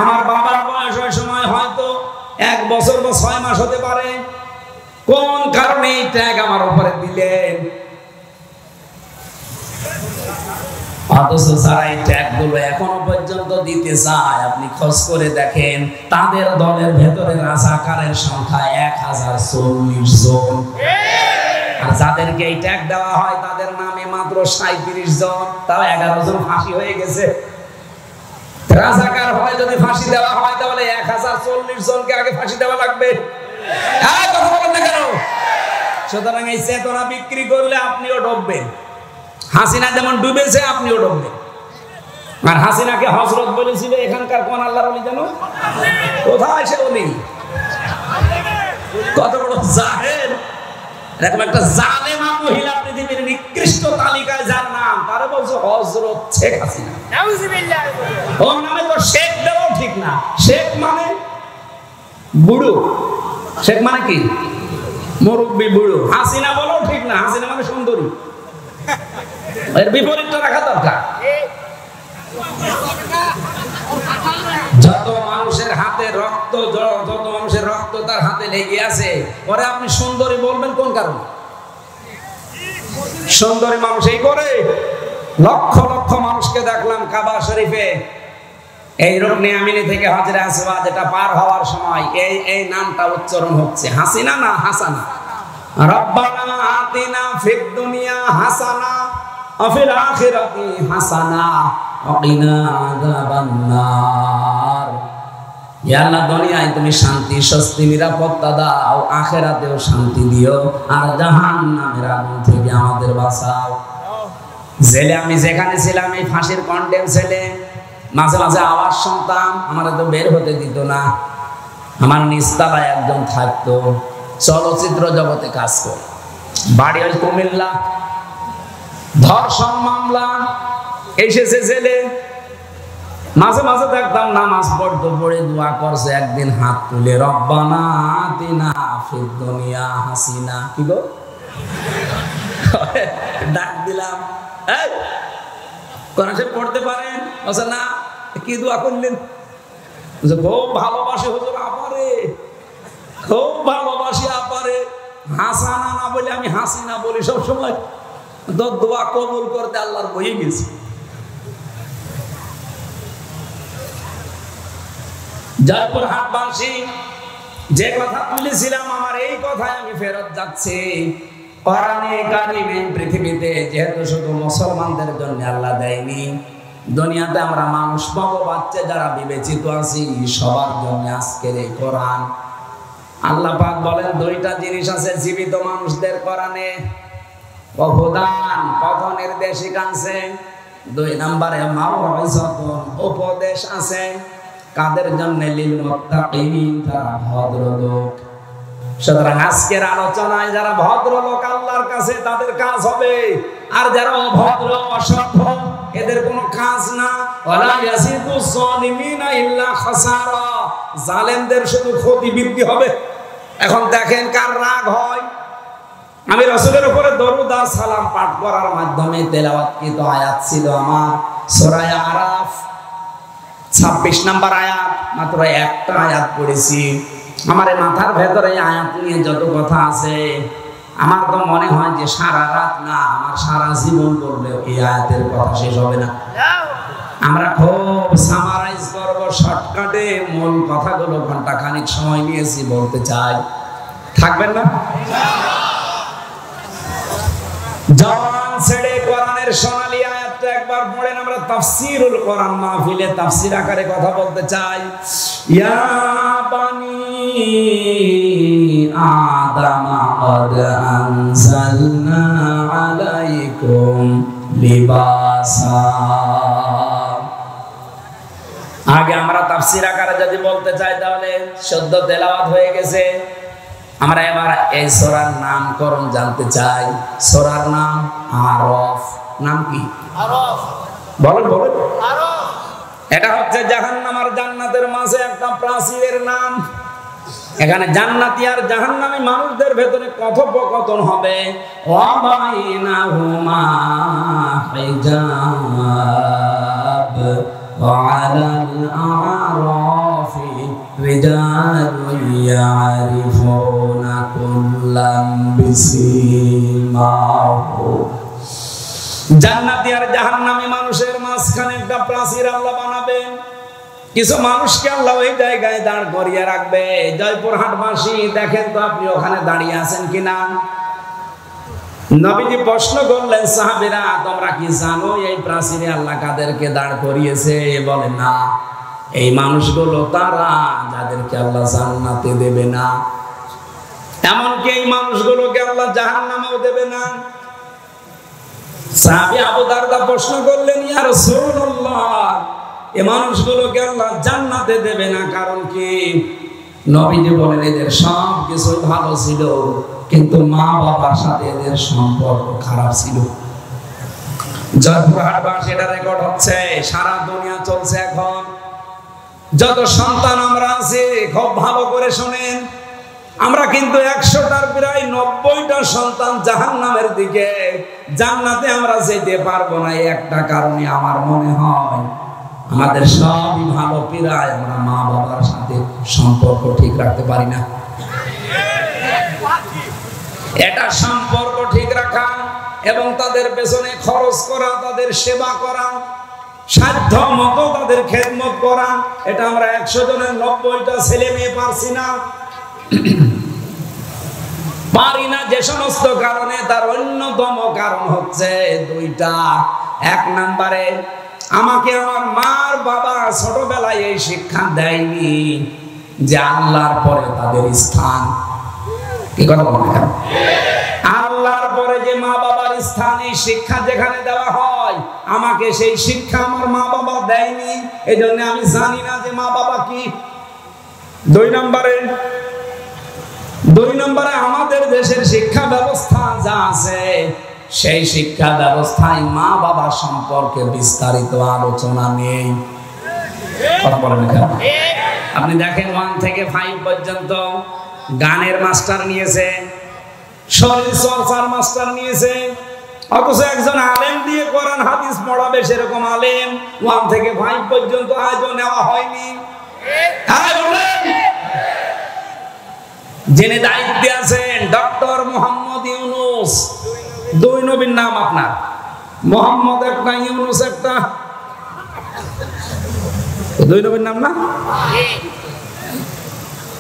আমার বাবার বয়স ওই সময় হয়তো 1 বছর বা 6 মাস হতে পারে। কোন কারণে এই ট্যাগ আমার উপরে দিলেন? অথচ যারা এই ট্যাগগুলো এখনো পর্যন্ত দিতে চায়, আপনি খোঁজ করে দেখেন, তাদের দলের ভেতরে রাজাকারের সংখ্যা 1040 জন। আর যাদেরকে এই ট্যাগ দেওয়া হয় তাদের নামে মাত্র 37 জন, তাও 11 জন ফাঁসি হয়ে গেছে। রাজাকার হয় যদি ফাঁসি দেওয়া হয়, তাহলে 1040 জনকে আগে ফাঁসি দেওয়া লাগবে। কথা বলেন না কেন? সুতরাং এই চেতনা বিক্রি করলে আপনিও ডুববেন। হাসিনা যেমন ডুবেছে, আপনিও ডুববেন। আর হাসিনাকে হযরত বলেছিল এখানকার কোন আল্লাহর ওলি জানো? কোথায় সে ওলি? কত বড় জাহেল! এরকম একটা জালেমা মহিলা পৃথিবীর নিকৃষ্ট তালিকায় যার নাম, তারে বলছে হযরত শেখ হাসিনা। নাউজুবিল্লাহ। ওর নামে তো শেখ দেওয়াও ঠিক না। শেখ মানে বুড়ো। শেখ মানে কি? মুরব্বি, বুড়ো। হাসিনা বলাও ঠিক না, হাসিনা মানে সুন্দরী। এর বিপরীতটা রাখা দরকার। যত মানুষের হাতে রক্ত, যত মানুষের রক্ত তার হাতে লেগে আছে, পরে আপনি সুন্দরী বলবেন কোন কারণে? সুন্দরী মানুষ এই করে। লক্ষ লক্ষ মানুষকে দেখলাম কাবা শরীফে এই রুকনে আমিনি থেকে হাজরে আসওয়াদ এটা পার হওয়ার সময় এই নামটা উচ্চারণ হচ্ছে, হাসিনা না হাসানা। রব্বানা আতিনা ফিদ দুনিয়া হাসানা ওয়া ফিল আখিরাতি হাসানা ওয়াকিনা আযাবান্নার। ইয়া আল্লাহ, দুনিয়ায় তুমি শান্তি, স্বস্তি, নিরাপত্তা দাও, আখিরাতেও শান্তি দিও, আর জাহান্নামের আগুন থেকে আমাদের বাঁচাও। জেলে আমি যেখানে ছিলাম, এই ফাঁসির কন্ডেম ছেলে, মাঝে মাঝে আওয়াজ শুনতাম, আমার তো বের হতে দিত না। আমার নিচতলায় একজন থাকতো, চলচ্চিত্র জগতে কাজ করে, বাড়ি ওই কুমিল্লা, ধর্ষণ মামলা, এসেছে জেলে। মাঝে মাঝে দেখতাম নামাজ পড়তে পড়ে দোয়া করছে, একদিন হাত তুলে রব্বানা আতিনা ফিদ দুনিয়া হাসিনা, কি গো ডাক দিলাম, এই কোরআন শরীফ পড়তে পারেন? বলছে না। কি দোয়া করলেন? খুব ভালোবাসি হুজুর আপারে, খুব ভালোবাসি আপারে, হাসানা না বলে আমি হাসিনা বলি সবসময়, তো দোয়া কবুল করতে আল্লাহর বয়ে গেছি। জয়পুরহাট বাসী, যে কথা তুলেছিলাম, আমার এই কথায় আমি ফেরত যাচ্ছি। কোরআনে কারিমে পৃথিবীতে যেহেতু শুধু মুসলমানদের জন্য আল্লাহ দেয়নি, দুনিয়াতে আমরা মানুষ পাবো, বাচ্চা যারা বিবেচিত আছি, সবার জন্য আজকের এই কোরআন। আল্লাহ পাক বলেন দুইটা জিনিস আছে জীবিত মানুষদের কোরআনে, অবদান, পথ নির্দেশিক আছে। 2 নম্বরে মাউইযাতুন, উপদেশ আছে। কাদের জন্য? লিল মুত্তাকিন, যারা ভদ্রলোক। সুতরাং আজকের আলোচনায় যারা ভদ্রলোক আল্লাহর কাছে, তাদের কাজ হবে, আর যারা অভদ্র অসভ্য, এদের কোনো কাজ না। ওয়ালা ইয়াসিদুস যালিমিনা ইল্লা খাসারা, জালেমদের শুধু ক্ষতি বৃদ্ধি হবে। এখন দেখেন কার রাগ হয়। আমি রাসূলের উপরে দরুদ আর সালাম পাঠ করার মাধ্যমে তেলাওয়াতকৃত আয়াত ছিল আমার সূরা আরাফ 26 নম্বর আয়াত, মাত্র একটা আয়াত পড়েছি। আমার মাথার ভেতরে আয়াত নিয়ে যত কথা আছে, আমার তো মনে হয় যে সারা রাত না, আমার সারা জীবন পড়লেও এই আয়াতের কথা শেষ হবে না। আমরা খুব সামারাইজ করব, শর্টকাটে মূল কথাগুলো ঘন্টা খানিক সময় নিয়েছি বলতে চাই, থাকবেন না? জওয়ান ছেড়ে কোরআনের সোনালী আয়াতটা একবার পড়েন। আমরা তাফসীরুল কোরআন মাহফিলে তাফসীর আকারে কথা বলতে চাই। ইয়া বানি আদামা ক্বাদ আনজালনা আলাইকুম লিবাসা। আগে আমরা তাফসীর আকারে যদি বলতে চাই, তাহলে শুদ্ধ তেলাওয়াত হয়ে গেছে। আমরা এবার এই সূরার নামকরণ জানতে চাই। সূরার নাম আরাফ। নাম কি? আরাফ। বলেন বলেন। আরাফ। এটা হচ্ছে জাহান্নাম আর জান্নাতের মাঝে একটা প্রাচীরের নাম। এখানে জান্নাতি আর জাহান্নামী মানুষদের ভেতরে কথোপকথন হবে। ওয়া বাইনাহুমা হিজাব ওয়া আলাল আরাফি রিজালুন ইয়ারিফুনা কুল্লাম বিসিমাহু। জান্নাতি আর জাহান্নামী মানুষের মাঝখানে একটা প্রাচীর আল্লাহ বানাবেন। কিছু মানুষকে আল্লাহ ওই জায়গায় দাঁড় করিয়ে রাখবে। জয়পুরহাটবাসী, দেখেন তো আপনি ওখানে দাঁড়িয়ে আছেন কিনা। নবীজি প্রশ্ন করলেন, সাহাবীরা তোমরা কি জানো এই প্রাচীরে আল্লাহ কাদেরকে দাঁড় করিয়েছে? বলে না, এই মানুষগুলো তারা যাদেরকে আল্লাহ জান্নাতে দেবে না, এমনকি এই মানুষগুলোকে আল্লাহ জাহান্নামেও দেবে না। সাহাবী আবু দারদা প্রশ্ন করলেন, ইয়া রাসূলুল্লাহ, এই মানুষগুলোকে আল্লাহ জান্নাতে দেবে না, কারণ কি? নবীজি বলেন, এদের সব কিছু ভালো ছিল, কিন্তু মা বাবার সাথে এদের সম্পর্ক খারাপ ছিল। জয়পুরহাটবাসী, এটা রেকর্ড হচ্ছে, সারা দুনিয়া চলছে এখন। যত সন্তান আমরা আছি, খুব ভালো করে শুনেন, আমরা কিন্তু 100টার প্রায় 90টা সন্তান জাহান্নামের দিকে। জান্নাতে আমরা যেতে পারবো না, একটা কারণে আমার মনে হয় আমাদের সবই ভালো, প্রায় আমরা মা বাবার সাথে সম্পর্ক ঠিক রাখতে পারি না। এটা সম্পর্ক ঠিক রাখা এবং তাদের পেছনে খরচ করা, তাদের সেবা করা, সাধ্য মতো তাদের খেদমত করা, এটা আমরা 100 জনের 90টা ছেলে মেয়ে পারছি না। পারি না যে সমস্ত কারণে, তার অন্যতম কারণ হচ্ছে 2টা। 1 নম্বরে আমাকে আমার মার বাবা ছোটবেলায় এই শিক্ষা দেয়নি যে আল্লাহর পরে তাদের স্থান। কি কথা বলেন? আল্লাহর পরে যে মা বাবার স্থান, এই শিক্ষা যেখানে দেওয়া হয়, আমাকে সেই শিক্ষা আমার মা বাবা দেয়নি। এই জন্য আমি জানি না যে মা বাবা কি। 2 নম্বরে আমাদের দেশের শিক্ষা ব্যবস্থা যা আছে, সেই শিক্ষা ব্যবস্থায় মা বাবা সম্পর্কে বিস্তারিত আলোচনা নেই। কথা বলেন না? আপনি দেখেন 1 থেকে 5 পর্যন্ত গানের মাস্টার নিয়েছে, শরীর চর্চার মাস্টার নিয়েছে, অথচ একজন আলেম দিয়ে কোরআন হাদিস পড়াবে সেরকম আলেম 1 থেকে 5 পর্যন্ত আজও নেওয়া হয়নি। যিনি দায়িত্বে আছেন ডক্টর মোহাম্মদ ইউনূস, 2 নবীর নাম আপনার, মোহাম্মদ একটা, ইউনূস একটা, 2 নবীর নাম না?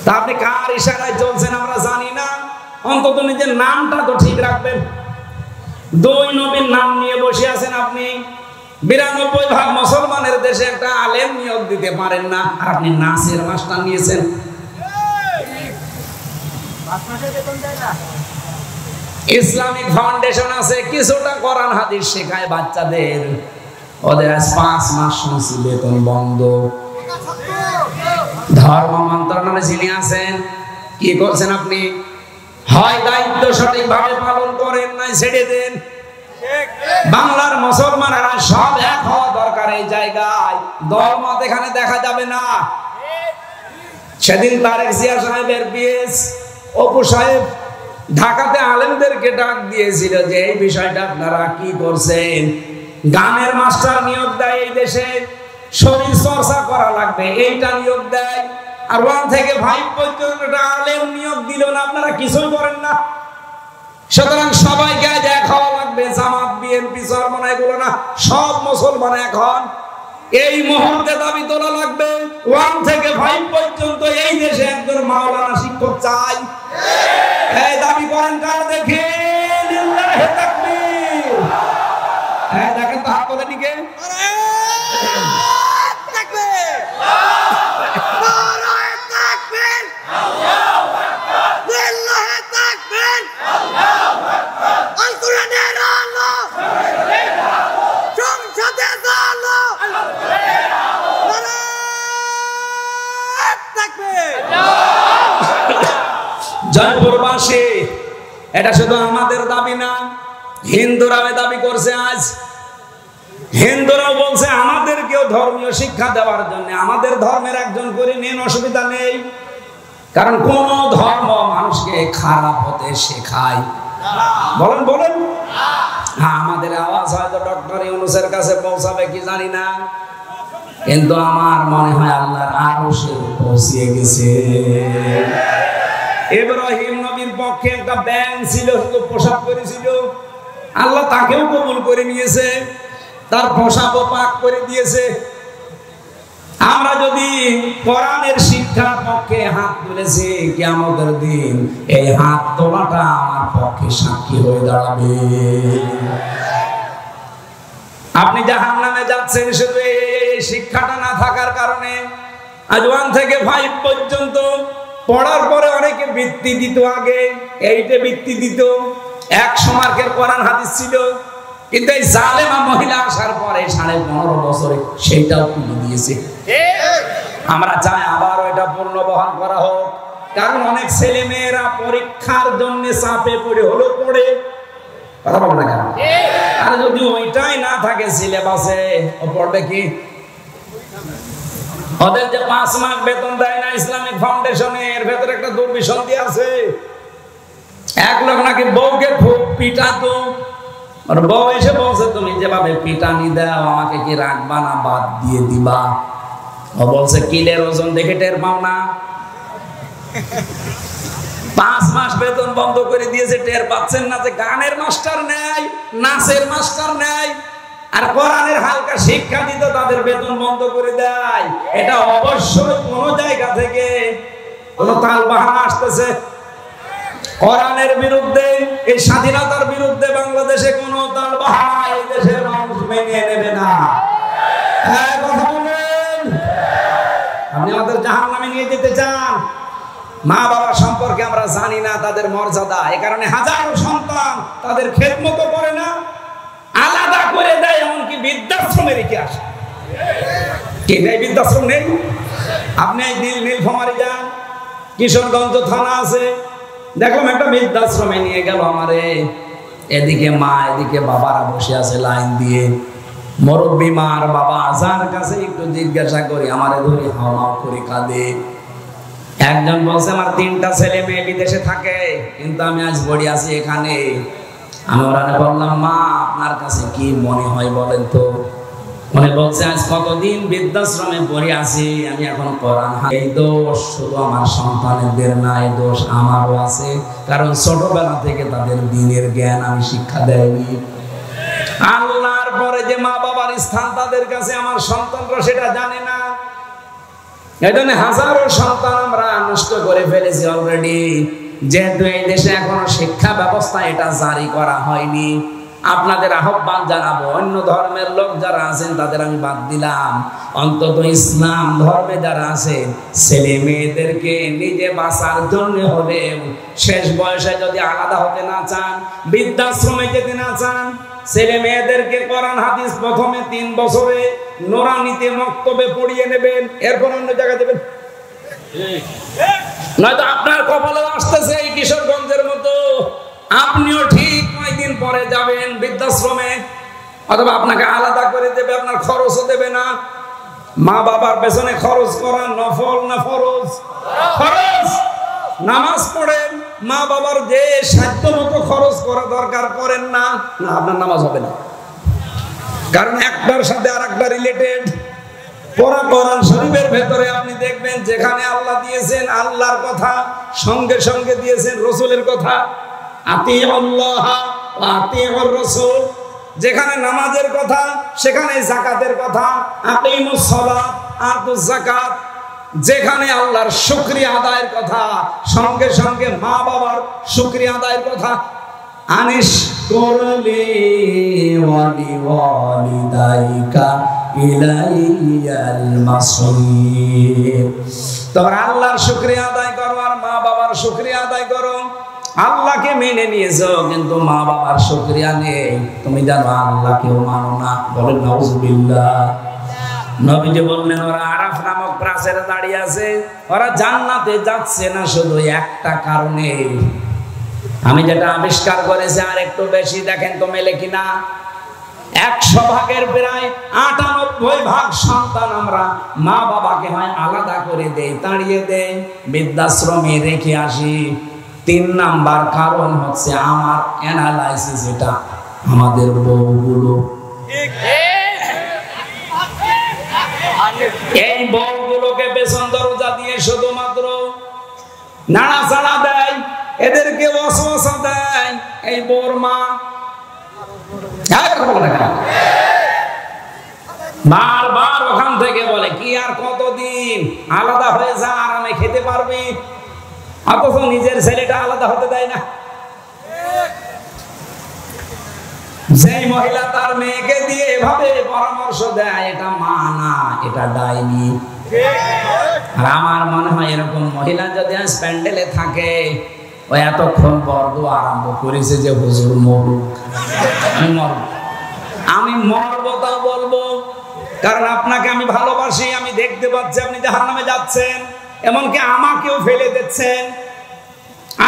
তা আপনি কার ইশারায় চলছেন আমরা জানি না, অন্তত নিজের নামটা তো ঠিক রাখবেন। 2 নবীর নাম নিয়ে বসে আছেন আপনি। 92% মুসলমানের দেশে একটা আলেম নিয়োগ দিতে পারেন না, আর আপনি নাচের মাস্টার নিয়েছেন। ইসলামিক ফাউন্ডেশন আছে, কিছুটা কোরআন হাদিস শেখায় বাচ্চাদের, ওদের 5 মাস শুনছি বেতন বন্ধ। ধর্ম মন্ত্রণালয়ে যিনি আছেন, কি করছেন আপনি? হয় দায়িত্ব সঠিকভাবে পালন করেন, নাই ছেড়ে দেন। বাংলার মুসলমানেরা সব এক হওয়া দরকার এই জায়গায়, দলমত এখানে দেখা যাবে না। সেদিন তারেক জিয়া সাহেবের পিএস অপু সাহেব ঢাকাতে আলেমদেরকে ডাক দিয়েছিল যে এই বিষয়টা আপনারা কি করছেন। গানের মাস্টার নিয়োগ দেয় এই দেশে, শরীর চর্চা করা লাগবে এইটা নিয়োগ দেয়, আর 1 থেকে 5 পর্যন্ত আলেম নিয়োগ দিল না, আপনারা কিছুই করেন না। সুতরাং সবাইকে এক হওয়া লাগবে, জামাত বিএনপি চরমনা এগুলো না, সব মুসলমান এখন এই মুহূর্তে দাবি তোলা লাগবে। 1 থেকে 5 পর্যন্ত এই দেশে একজন মাওলানা শিক্ষক চাই। এই দাবি করেন কার দেখে? লিল্লাহি তাকবীর। হ্যাঁ দেখেন তো হাত তোলে দিকে। জয়পুরবাসী, এটা শুধু আমাদের দাবি না, হিন্দুরাও দাবি করছে। আজ হিন্দুরাও বলছে আমাদেরকেও ধর্মীয় শিক্ষা দেওয়ার জন্য আমাদের ধর্মের একজন করে নেন, অসুবিধা নেই। কারণ কোন ধর্ম মানুষকে খারাপ হতে শেখায়? বলেন বলেন। হ্যাঁ, আমাদের আওয়াজ হয়তো ডক্টর ইউনূসের কাছে পৌঁছাবে কি জানি না, কিন্তু আমার মনে হয় আল্লাহর আরশে পৌঁছে গেছে। ইব্রাহিম নবীর পক্ষে একটা ব্যাং ছিল, পোশাক করেছিল, আল্লাহ তাকেও কবুল করে নিয়েছে, তার পোশাকও পাক করে দিয়েছে। আমরা যদি কোরআনের শিক্ষার পক্ষে হাত তুলেছি, কিয়ামতের দিন এই হাত তোলাটা আমার পক্ষে সাক্ষী হয়ে দাঁড়াবে। আপনি জাহান্নামে যাচ্ছেন শুধু এই শিক্ষাটা না থাকার কারণে। আজ 1 থেকে 5 পর্যন্ত পড়ার পরে অনেকে বৃত্তি দিত, আগে 8-এ বৃত্তি দিত, 100 মার্কের কোরআন হাদিস ছিল, কিন্তু এই জালেমা মহিলা আসার পরে 15.5 বছরে সেইটাও তুলে দিয়েছে। আমরা চাই আবার এটা পূর্ণ বহাল করা হোক, কারণ অনেক ছেলে মেয়েরা পরীক্ষার জন্য চাপে পড়ে হলো পড়ে, কথা বলবো না কেন? আর যদি ওইটাই না থাকে সিলেবাসে, ও পড়বে কি? ওদের যে 5 মাস বেতন দেয় না ইসলামিক ফাউন্ডেশনে, এর ভেতরে একটা দুর্বিসন্ধি আছে। 1 লোক নাকি বউকে খুব পিটাতো, আর বউ এসে বলছে তুমি যেভাবে পিটানি দাও আমাকে কি রাখবা না বাদ দিয়ে দিবা? ও বলছে কিলের ওজন দেখে টের পাও না? 5 মাস বেতন বন্ধ করে দিয়েছে, টের পাচ্ছেন না যে গানের মাস্টার নেই, নাচের মাস্টার নেই, আর কোরআনের হালকা শিক্ষা দিত তাদের বেতন বন্ধ করে দেয়। এটা অবশ্যই কোন জায়গা থেকে কোন তালবাহানা আসতেছে। কোরআনের বিরুদ্ধে, এই স্বাধীনতার বিরুদ্ধে বাংলাদেশে কোন তালবাহানা এই দেশের মানুষ মেনে নেবে না। যেতে চান। মা বাবা সম্পর্কে আমরা জানি না তাদের মর্যাদা, এ কারণে হাজারো সন্তান তাদের খেদমত করে না, আলাদা করে দেয়, এমনকি বৃদ্ধাশ্রমে রেখে আসে। কে নেই বৃদ্ধাশ্রম নেই? আপনি নীলফামারী যান, কিশোরগঞ্জ থানা আছে, দেখলাম একটা বৃদ্ধাশ্রমে নিয়ে গেল আমারে। এদিকে মা এদিকে বাবারা বসে আছে লাইন দিয়ে, মুরব্বী মা আর বাবা, যার কাছে একটু জিজ্ঞাসা করি আমারে ধরে হাওয়া করে কাঁদে। একজন বলছে আমার 3টা ছেলে মেয়ে বিদেশে থাকে, কিন্তু আমি আজ বড়ি আছি এখানে। আমি ওরা বললাম মা আপনার কাছে কি মনে হয় বলেন তো? মনে বলছে আজ কতদিন বৃদ্ধাশ্রমে পড়ে আছি, আমি এখন কোরআন। এই দোষ শুধু আমার সন্তানদের না, এই দোষ আমারও আছে, কারণ ছোটবেলা থেকে তাদের দ্বীনের জ্ঞান আমি শিক্ষা দেয়নি। আল্লাহর পরে যে মা বাবার স্থান তাদের কাছে আমার সন্তানরা সেটা জানে না। এজন্য হাজারো সন্তান আমরা নষ্ট করে ফেলেছি অলরেডি, যেহেতু এই দেশে এখনো শিক্ষা ব্যবস্থা এটা জারি করা হয়নি। আপনাদের আহ্বান জানাবো, অন্য ধর্মের লোক যারা আছেন তাদের আমি বাদ দিলাম, অন্তত ইসলাম ধর্মে যারা আছেন ছেলে মেয়েদেরকে নিজে বাঁচার জন্য হলে শেষ বয়সে যদি আলাদা হতে না চান, বৃদ্ধাশ্রমে যেতে না চান, ছেলে মেয়েদেরকে কোরআন হাদিস প্রথমে 3 বছরে নোরানিতে মক্তবে পড়িয়ে নেবেন, এরপর অন্য জায়গায় দেবেন। নয়তো আপনার কপালে আসতেছে এই কিশোরগঞ্জের মতো, আপনিও ঠিক কয়েকদিন পরে যাবেন বৃদ্ধাশ্রমে, অথবা আপনাকে আলাদা করে দেবে, আপনার খরচও দেবে না। মা বাবার পেছনে খরচ করা নফল না ফরজ? খরচ। নামাজ পড়েন, মা বাবার যে সাধ্য মতো খরচ করা দরকার করেন না, আপনার নামাজ হবে না, কারণ একটার সাথে আর একটা রিলেটেড। কোরআন শরীফের ভেতরে আপনি দেখবেন যেখানে আল্লাহ দিয়েছেন আল্লাহর কথা, সঙ্গে সঙ্গে দিয়েছেন রসুলের কথা, আতিউল্লাহ ওয়া আতিউর রাসূল। যেখানে নামাজের কথা সেখানে যাকাতের কথা, আকিমুস সালাত আতুজ যাকাত। যেখানে আল্লাহর শুকরিয়া আদায়ের কথা সঙ্গে সঙ্গে মা বাবার শুকরিয়া আদায়ের কথা। আনিশ করলি ওয়ালি ওয়ালিদাইকা ইলাইয়াল মাসির। তোমরা আল্লাহর শুকরিয়া আদায় করো আর মা বাবার শুকরিয়া আদায় করো। আল্লাহকে মেনে নিয়েছো কিন্তু মা বাবার শুকরিয়া নেই, তুমি জানো আল্লাহকেও মানো না, বলেন নাউজুবিল্লাহ। নবীজি বললেন ওরা আরাফ নামক প্রাচীরে দাঁড়িয়ে আছে, ওরা জান্নাতে যাচ্ছে না শুধু একটা কারণে, আমি যেটা আবিষ্কার করেছি আর একটু বেশি, দেখেন তো মেলে কিনা। 100 ভাগের প্রায় 98 ভাগ সন্তান আমরা মা বাবাকে হয় আলাদা করে দেই, তাড়িয়ে দেই, বৃদ্ধাশ্রমে রেখে আসি। 3 নাম্বার কারণ হচ্ছে আমার অ্যানালাইসিস, এটা আমাদের বউগুলো, এই বউগুলোকে পেছন দরজা দিয়ে শুধুমাত্র নাড়াচাড়া দেয়, এদেরকে ওয়াসওয়াসা দেয়। এই বউর মা বারবার ওখান থেকে বলে কি আর কতদিন আলাদা হয়ে যা, আরামে খেতে পারবি, অথচ নিজের ছেলেটা আলাদা হতে দেয় না। যে মহিলা তার মেয়েকে দিয়ে এভাবে পরামর্শ দেয়, এটা মা না, এটা ডাইনি। আর আমার মনে হয় এরকম মহিলা যদি আজ প্যান্ডেলে থাকে, ও এতক্ষণ বরদোয়া আরম্ভ করেছে যে হুজুর মরুক, আমি মরবো তা বলবো, কারণ আপনাকে আমি ভালোবাসি, আমি দেখতে পাচ্ছি আপনি জাহান্নামে যাচ্ছেন, এমনকি আমাকেও ফেলে দিচ্ছেন।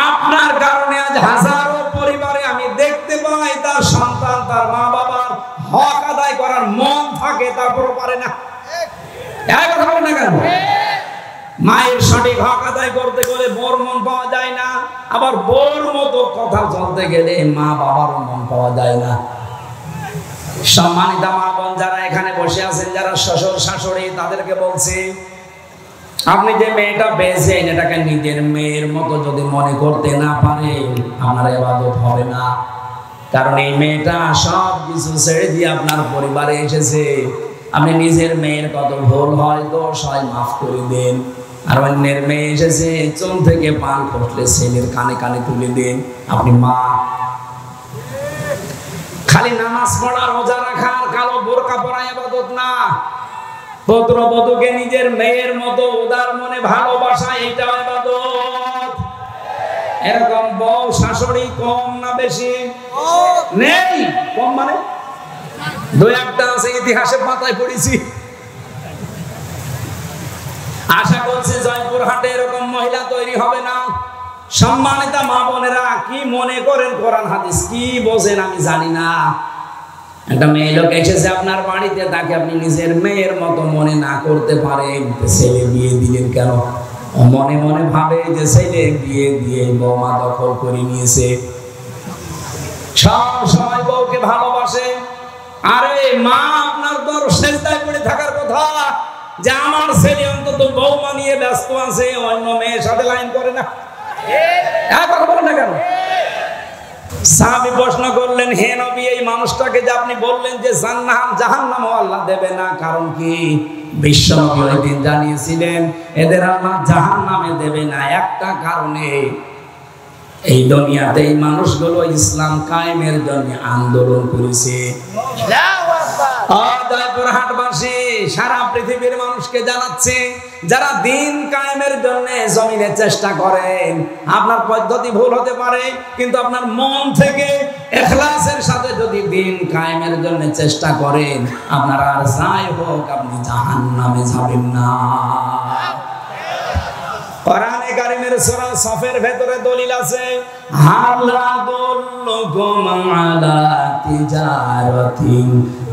আপনার কারণে আজ হাজারো পরিবারে আমি দেখতে পাই তার সন্তান তার মা বাবার হক আদায় করার মন থাকে, তারপরও পারে না। কথা বলে না কেন? মায়ের সঠিক হক আদায় করতে গেলে বোর মন পাওয়া যায় না, আবার বোর মতো কথা চলতে গেলে মা বাবারও মন পাওয়া যায় না। সম্মানিত মা বোন যারা এখানে বসে আছেন, যারা শ্বশুর শাশুড়ি, তাদেরকে বলছি, আপনি যে মেয়েটা পেয়েছেন এটাকে নিজের মেয়ের মতো যদি মনে করতে না পারেন, আপনার ইবাদত হবে না। কারণ এই মেয়েটা সব কিছু ছেড়ে দিয়ে আপনার পরিবারে এসেছে। আপনি নিজের মেয়ের কত ভুল হয়, দোষ হয়, মাফ করে দেন। আর অন্যের মেয়ে এসেছে, চুল থেকে পান খসলে ছেলের কানে কানে তুলে দেন। আপনি মা। খালি নামাজ পড়া, রোজা রাখা আর কালো বোরকা পরা ইবাদত না। পুত্রবধূকে নিজের মেয়ের মতো উদার মনে ভালোবাসা, এটা ইবাদত। এরকম বউ শাশুড়ি কম না বেশি? নেই। কম মানে দুই একটা আছে, ইতিহাসের পাতায় পড়েছি। আশা করছি জয়পুরহাটে এরকম মহিলা তৈরি হবে না। সম্মানিতা মা বোনেরা, কি মনে করেন কোরআন হাদিস কি বোঝেন আমি জানি না। একটা মেয়ে লোক এসেছে আপনার বাড়িতে, তাকে আপনি নিজের মেয়ের মতো মনে না করতে পারেন, ছেলে বিয়ে দিলেন কেন? মনে মনে ভাবে যে ছেলে বিয়ে দিয়ে বৌমা দখল করে নিয়েছে। সব সময় বউকে ভালোবাসে। আরে মা, আপনার তো সেজদায় পড়ে থাকার কথা যে আমার ছেলে অন্তত বৌমা নিয়ে ব্যস্ত আছে, অন্য মেয়ের সাথে লাইন করে না। কথা বলেন না কেন? সাহাবী প্রশ্ন করলেন, হে নবী, এই মানুষটাকে যে আপনি বললেন যে জাহান্নামও আল্লাহ দেবে না, কারণ কি? বিশ্বনবী ওই দিন জানিয়েছিলেন এদের আল্লাহ জাহান্নামে দেবে না একটা কারণে, এই দুনিয়াতে এই মানুষগুলো ইসলাম কায়েমের জন্য আন্দোলন করেছে। জয়পুরহাটবাসী সারা পৃথিবীর মানুষকে জানাচ্ছে, যারা দিন কায়েমের জন্য জমিনে চেষ্টা করেন, আপনার পদ্ধতি ভুল হতে পারে, কিন্তু আপনার মন থেকে ইখলাসের সাথে যদি দিন কায়েমের জন্য চেষ্টা করেন, আপনার আর যাই হোক আপনি জাহান্নামে যাবেন না। কোরআনে কারীমের সূরা সফের ভেতরে দলিল আছে, হাল আদুল্লুকুম আলা তিজারাতিন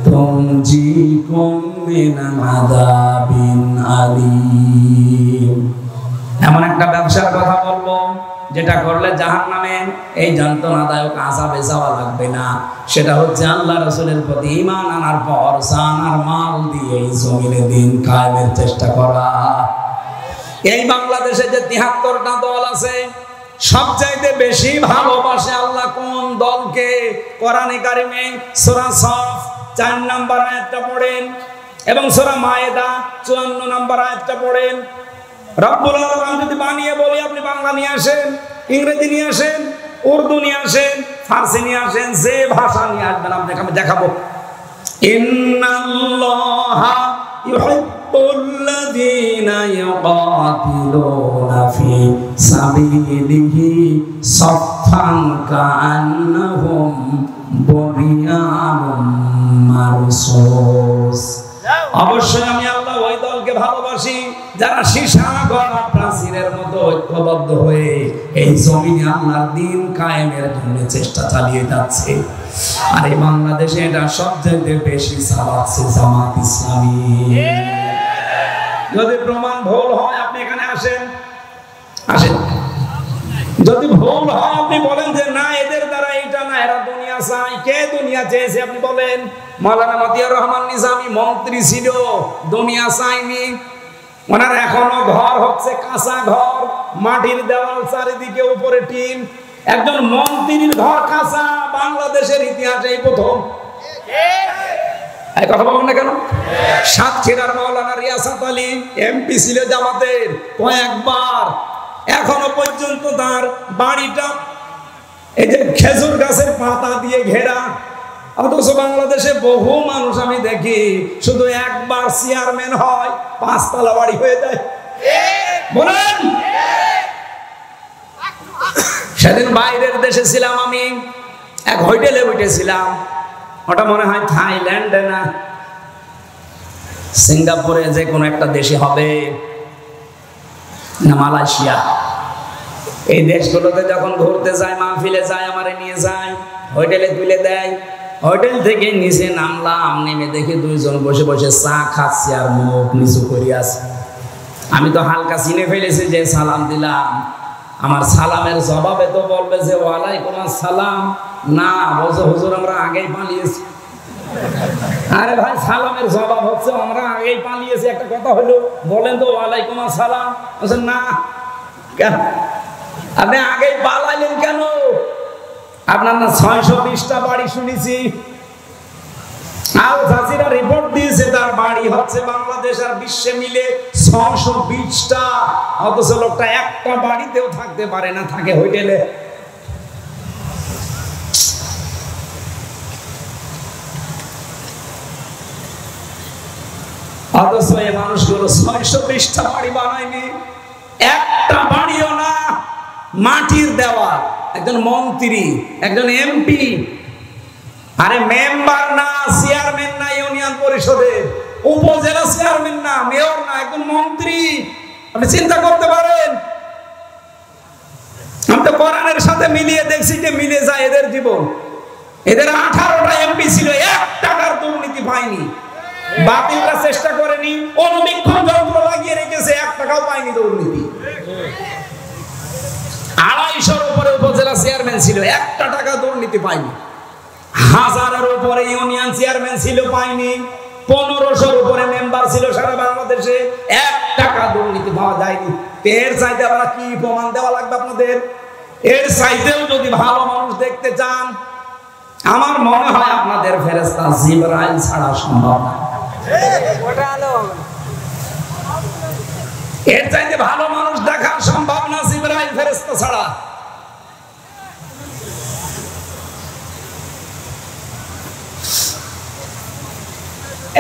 তুনজিকুম মিন আযাবিন আলীম। এমন একটা ব্যবসার কথা বলবো যেটা করলে জাহান্নামে এই যন্ত্রণাদায়ক আযাবে যাওয়া লাগবে না। সেটা হচ্ছে আল্লাহ রাসূলের প্রতি ঈমান আনার পর জান আর মাল দিয়ে এই জমিনে দিন কায়েমের চেষ্টা করা। এই বাংলাদেশে যে ৭৩টা দল আছে, সবচাইতে বেশি ভালোবাসে আল্লাহ কোন দলকে? কোরআনে কারিমে সূরা সফ ৪ নম্বর আয়াতটা পড়েন এবং সূরা মায়েদা ৫৪ নম্বর আয়াতটা পড়েন। রব্বুল আলামিন যদি বানিয়ে বলি, আপনি বাংলা নিয়ে আসেন, ইংরেজি নিয়ে আসেন, উর্দু নিয়ে আসেন, ফার্সি নিয়ে আসেন, যে ভাষা নিয়ে আসবেন আমি দেখাবো। ইন্নাল্লাহা ইউহিব্বুল্লাযীনা ইউকাতিলুনা ফি সাবিলিহি সাফফান কাআন্নাহুম বুনিয়ানুম মারসুস। অবশ্যই আমি আল্লাহ ওই দলকে ভালোবাসি যারা সীসা গড়া প্রাচীরের মতো ঐক্যবদ্ধ হয়ে এই জমিনে আল্লাহর দ্বীন কায়েমের জন্য চেষ্টা চালিয়ে যাচ্ছে। আর এই বাংলাদেশে এটা সবচেয়ে বেশি চালাচ্ছে জামাত ইসলামী। যদি প্রমাণ ভুল হয় আপনি এখানে আসেন, যদি ভুল হয় আপনি বলেন যে না, এদের দ্বারা এটা না, এরা দুনিয়া চায়। কে দুনিয়া চেয়েছে আপনি বলেন? মাওলানা মতিয়ার রহমান নিজামী মন্ত্রী ছিল, দুনিয়া চায়নি। ওনার এখনো ঘর হচ্ছে কাঁচা ঘর, মাটির দেওয়াল, চারিদিকে উপরে টিন। একজন মন্ত্রীর ঘর কাঁচা বাংলাদেশের ইতিহাসে এই প্রথম। এই কথা বলবেন না কেন? সাতক্ষীরার মাওলানা রিয়াসাত আলী এমপি ছিল জামাতের কয়েকবার, এখনো পর্যন্ত তার বাড়িটা এই যে খেজুর গাছের পাতা দিয়ে ঘেরা। অথচ বাংলাদেশে বহু মানুষ আমি দেখি শুধু একবার চেয়ারম্যান হয় ৫ তলা বাড়ি হয়ে যায়। বলেন, সেদিন বাইরের দেশে ছিলাম, আমি এক হোটেলে উঠেছিলাম, ওটা মনে হয় থাইল্যান্ডে না সিঙ্গাপুরে, যে কোনো একটা দেশে হবে না মালয়েশিয়া। এই দেশগুলোতে যখন ঘুরতে যায়, মাহফিলে যায়, আমারে নিয়ে যায়, হোটেলে তুলে দেয়। হোটেল থেকে নিচে নামলাম, নেমে দেখি দুইজন বসে বসে চা খাচ্ছে আর মুখ নিচু করে আছে। আমি তো হালকা চিনে ফেলেছি যে সালাম দিলাম, আমার সালামের জবাবে তো বলবে যে ওয়ালাইকুম আসসালাম, না বলছে হুজুর আমরা আগেই পালিয়েছি। আরে ভাই, সালামের জবাব হচ্ছে আমরা আগেই পালিয়েছি, একটা কথা হলো বলেন তো ওয়ালাইকুম আসসালাম। বলছেন না, কেন আপনি আগেই পালাইলেন কেন? আপনার না ৬২০টা বাড়ি শুনেছি। আল জাজিরা রিপোর্ট দিয়েছে তার বাড়ি হচ্ছে বাংলাদেশ আর বিশ্বে মিলে ৬২০টা, অথচ লোকটা একটা বাড়িতেও থাকতে পারে না, থাকে হোটেলে। অথচ এই মানুষগুলো 600 পৃষ্ঠা বাড়ি বানায়নি, একটা বাড়িও না, মাটির দেওয়াল। একজন মন্ত্রী, একজন এমপি, আরে মেম্বার না, চেয়ারম্যান না ইউনিয়ন পরিষদে, উপজেলা চেয়ারম্যান না, মেয়র না, একজন মন্ত্রী। আপনি চিন্তা করতে পারেন? আমি তো কোরআনের সাথে মিলিয়ে দেখছি যে মিলে যায় এদের জীবন। এদের 18টা এমপি ছিল, 1 টাকার দুর্নীতি পায়নি। বাতিলরা চেষ্টা করেনি, অনুবীক্ষণ যন্ত্র লাগিয়ে রেখেছে, 1 টাকাও পায়নি দুর্নীতি। 250-এর উপরে উপজেলা চেয়ারম্যান ছিল, 1 টাকা দুর্নীতি পায়নি। 1000-এর উপরে ইউনিয়ন চেয়ারম্যান ছিল, পায়নি। 1500-এর উপরে মেম্বার ছিল সারা বাংলাদেশে, 1 টাকা দুর্নীতি পাওয়া যায়নি। এর চাইতে আবার কি প্রমাণ দেওয়া লাগবে আপনাদের? এর চাইতেও যদি ভালো মানুষ দেখতে চান, আমার মনে হয় আপনাদের ফেরেশতা জিবরাইল ছাড়া সম্ভব না। এর চাইতে ভালো মানুষ দেখা সম্ভব না জিবরাইল ফেরেশতা ছাড়া।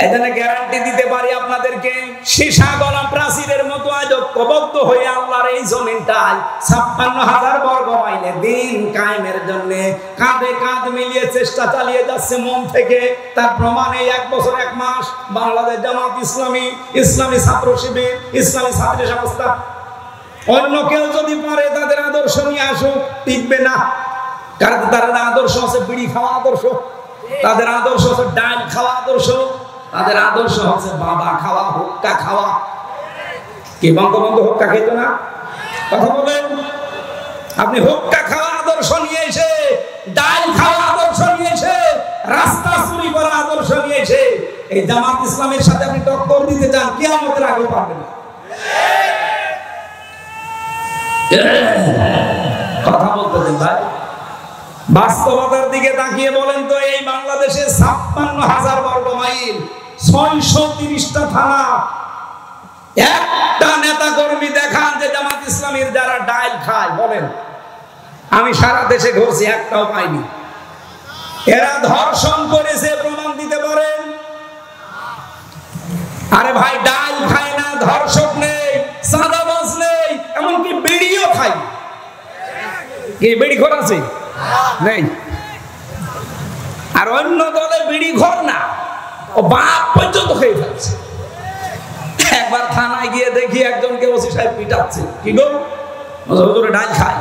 এজন্য গ্যারান্টি দিতে পারি আপনাদেরকে, সীসা গলা প্রাচীরের মতো আজ ঐক্যবদ্ধ হয়ে আল্লাহর এই জমিনটায় 56,000 বর্গ মাইলে দিন কায়েমের জন্য কাঁধে কাঁধ মিলিয়ে চেষ্টা চালিয়ে যাচ্ছে মন থেকে। তার প্রমাণে 1 বছর 1 মাস বাংলাদেশ জামাত ইসলামী, ইসলামী ছাত্র শিবির, ইসলামী ছাত্র সংস্থা, অন্য কেউ যদি পারে তাদের আদর্শ নিয়ে আসুক, টিকবে না। কারণ তাদের আদর্শ হচ্ছে বিড়ি খাওয়া আদর্শ, তাদের আদর্শ হচ্ছে ডাল খাওয়া আদর্শ, তাদের আদর্শ হচ্ছে বাবা খাওয়া, হুক্কা খাওয়া। কি বঙ্গবন্ধু হুক্কা খেত না? কথা বলেন। আপনি হুক্কা খাওয়া আদর্শ নিয়ে এসে, ডাল খাওয়া আদর্শ নিয়ে এসে, রাস্তা চুরি করা আদর্শ নিয়ে এসে এই জামাত ইসলামের সাথে আপনি টক্কর দিতে চান, কিয়ামতের আগে পারবেন না। কথা বলতে দিন ভাই, বাস্তবতার দিকে তাকিয়ে বলেন তো, এই বাংলাদেশে 56,000 বর্গ মাইল, 630টা থানা, একটা নেতা কর্মী দেখান যে জামাত ইসলামীর যারা ডাল খায়, বলেন। আমি সারা দেশে ঘুরছি, একটাও পাইনি। এরা ধর্ষণ করেছে, প্রমাণ দিতে পারেন? আরে ভাই, ডাল খায় না, ধর্ষক নেই, চাঁদাবাজ নেই, এমনকি বিড়িও খায়। কি বিড়ি খোর আছে? নেই। আর অন্য দলে বিড়ি ঘর না, ও বাপ পর্যন্ত খেয়ে ফেলছে। একবার থানায় গিয়ে দেখি একজনকে ওসি সাহেব পিটাচ্ছে। কি গো? হুজুরে ডাল খায়।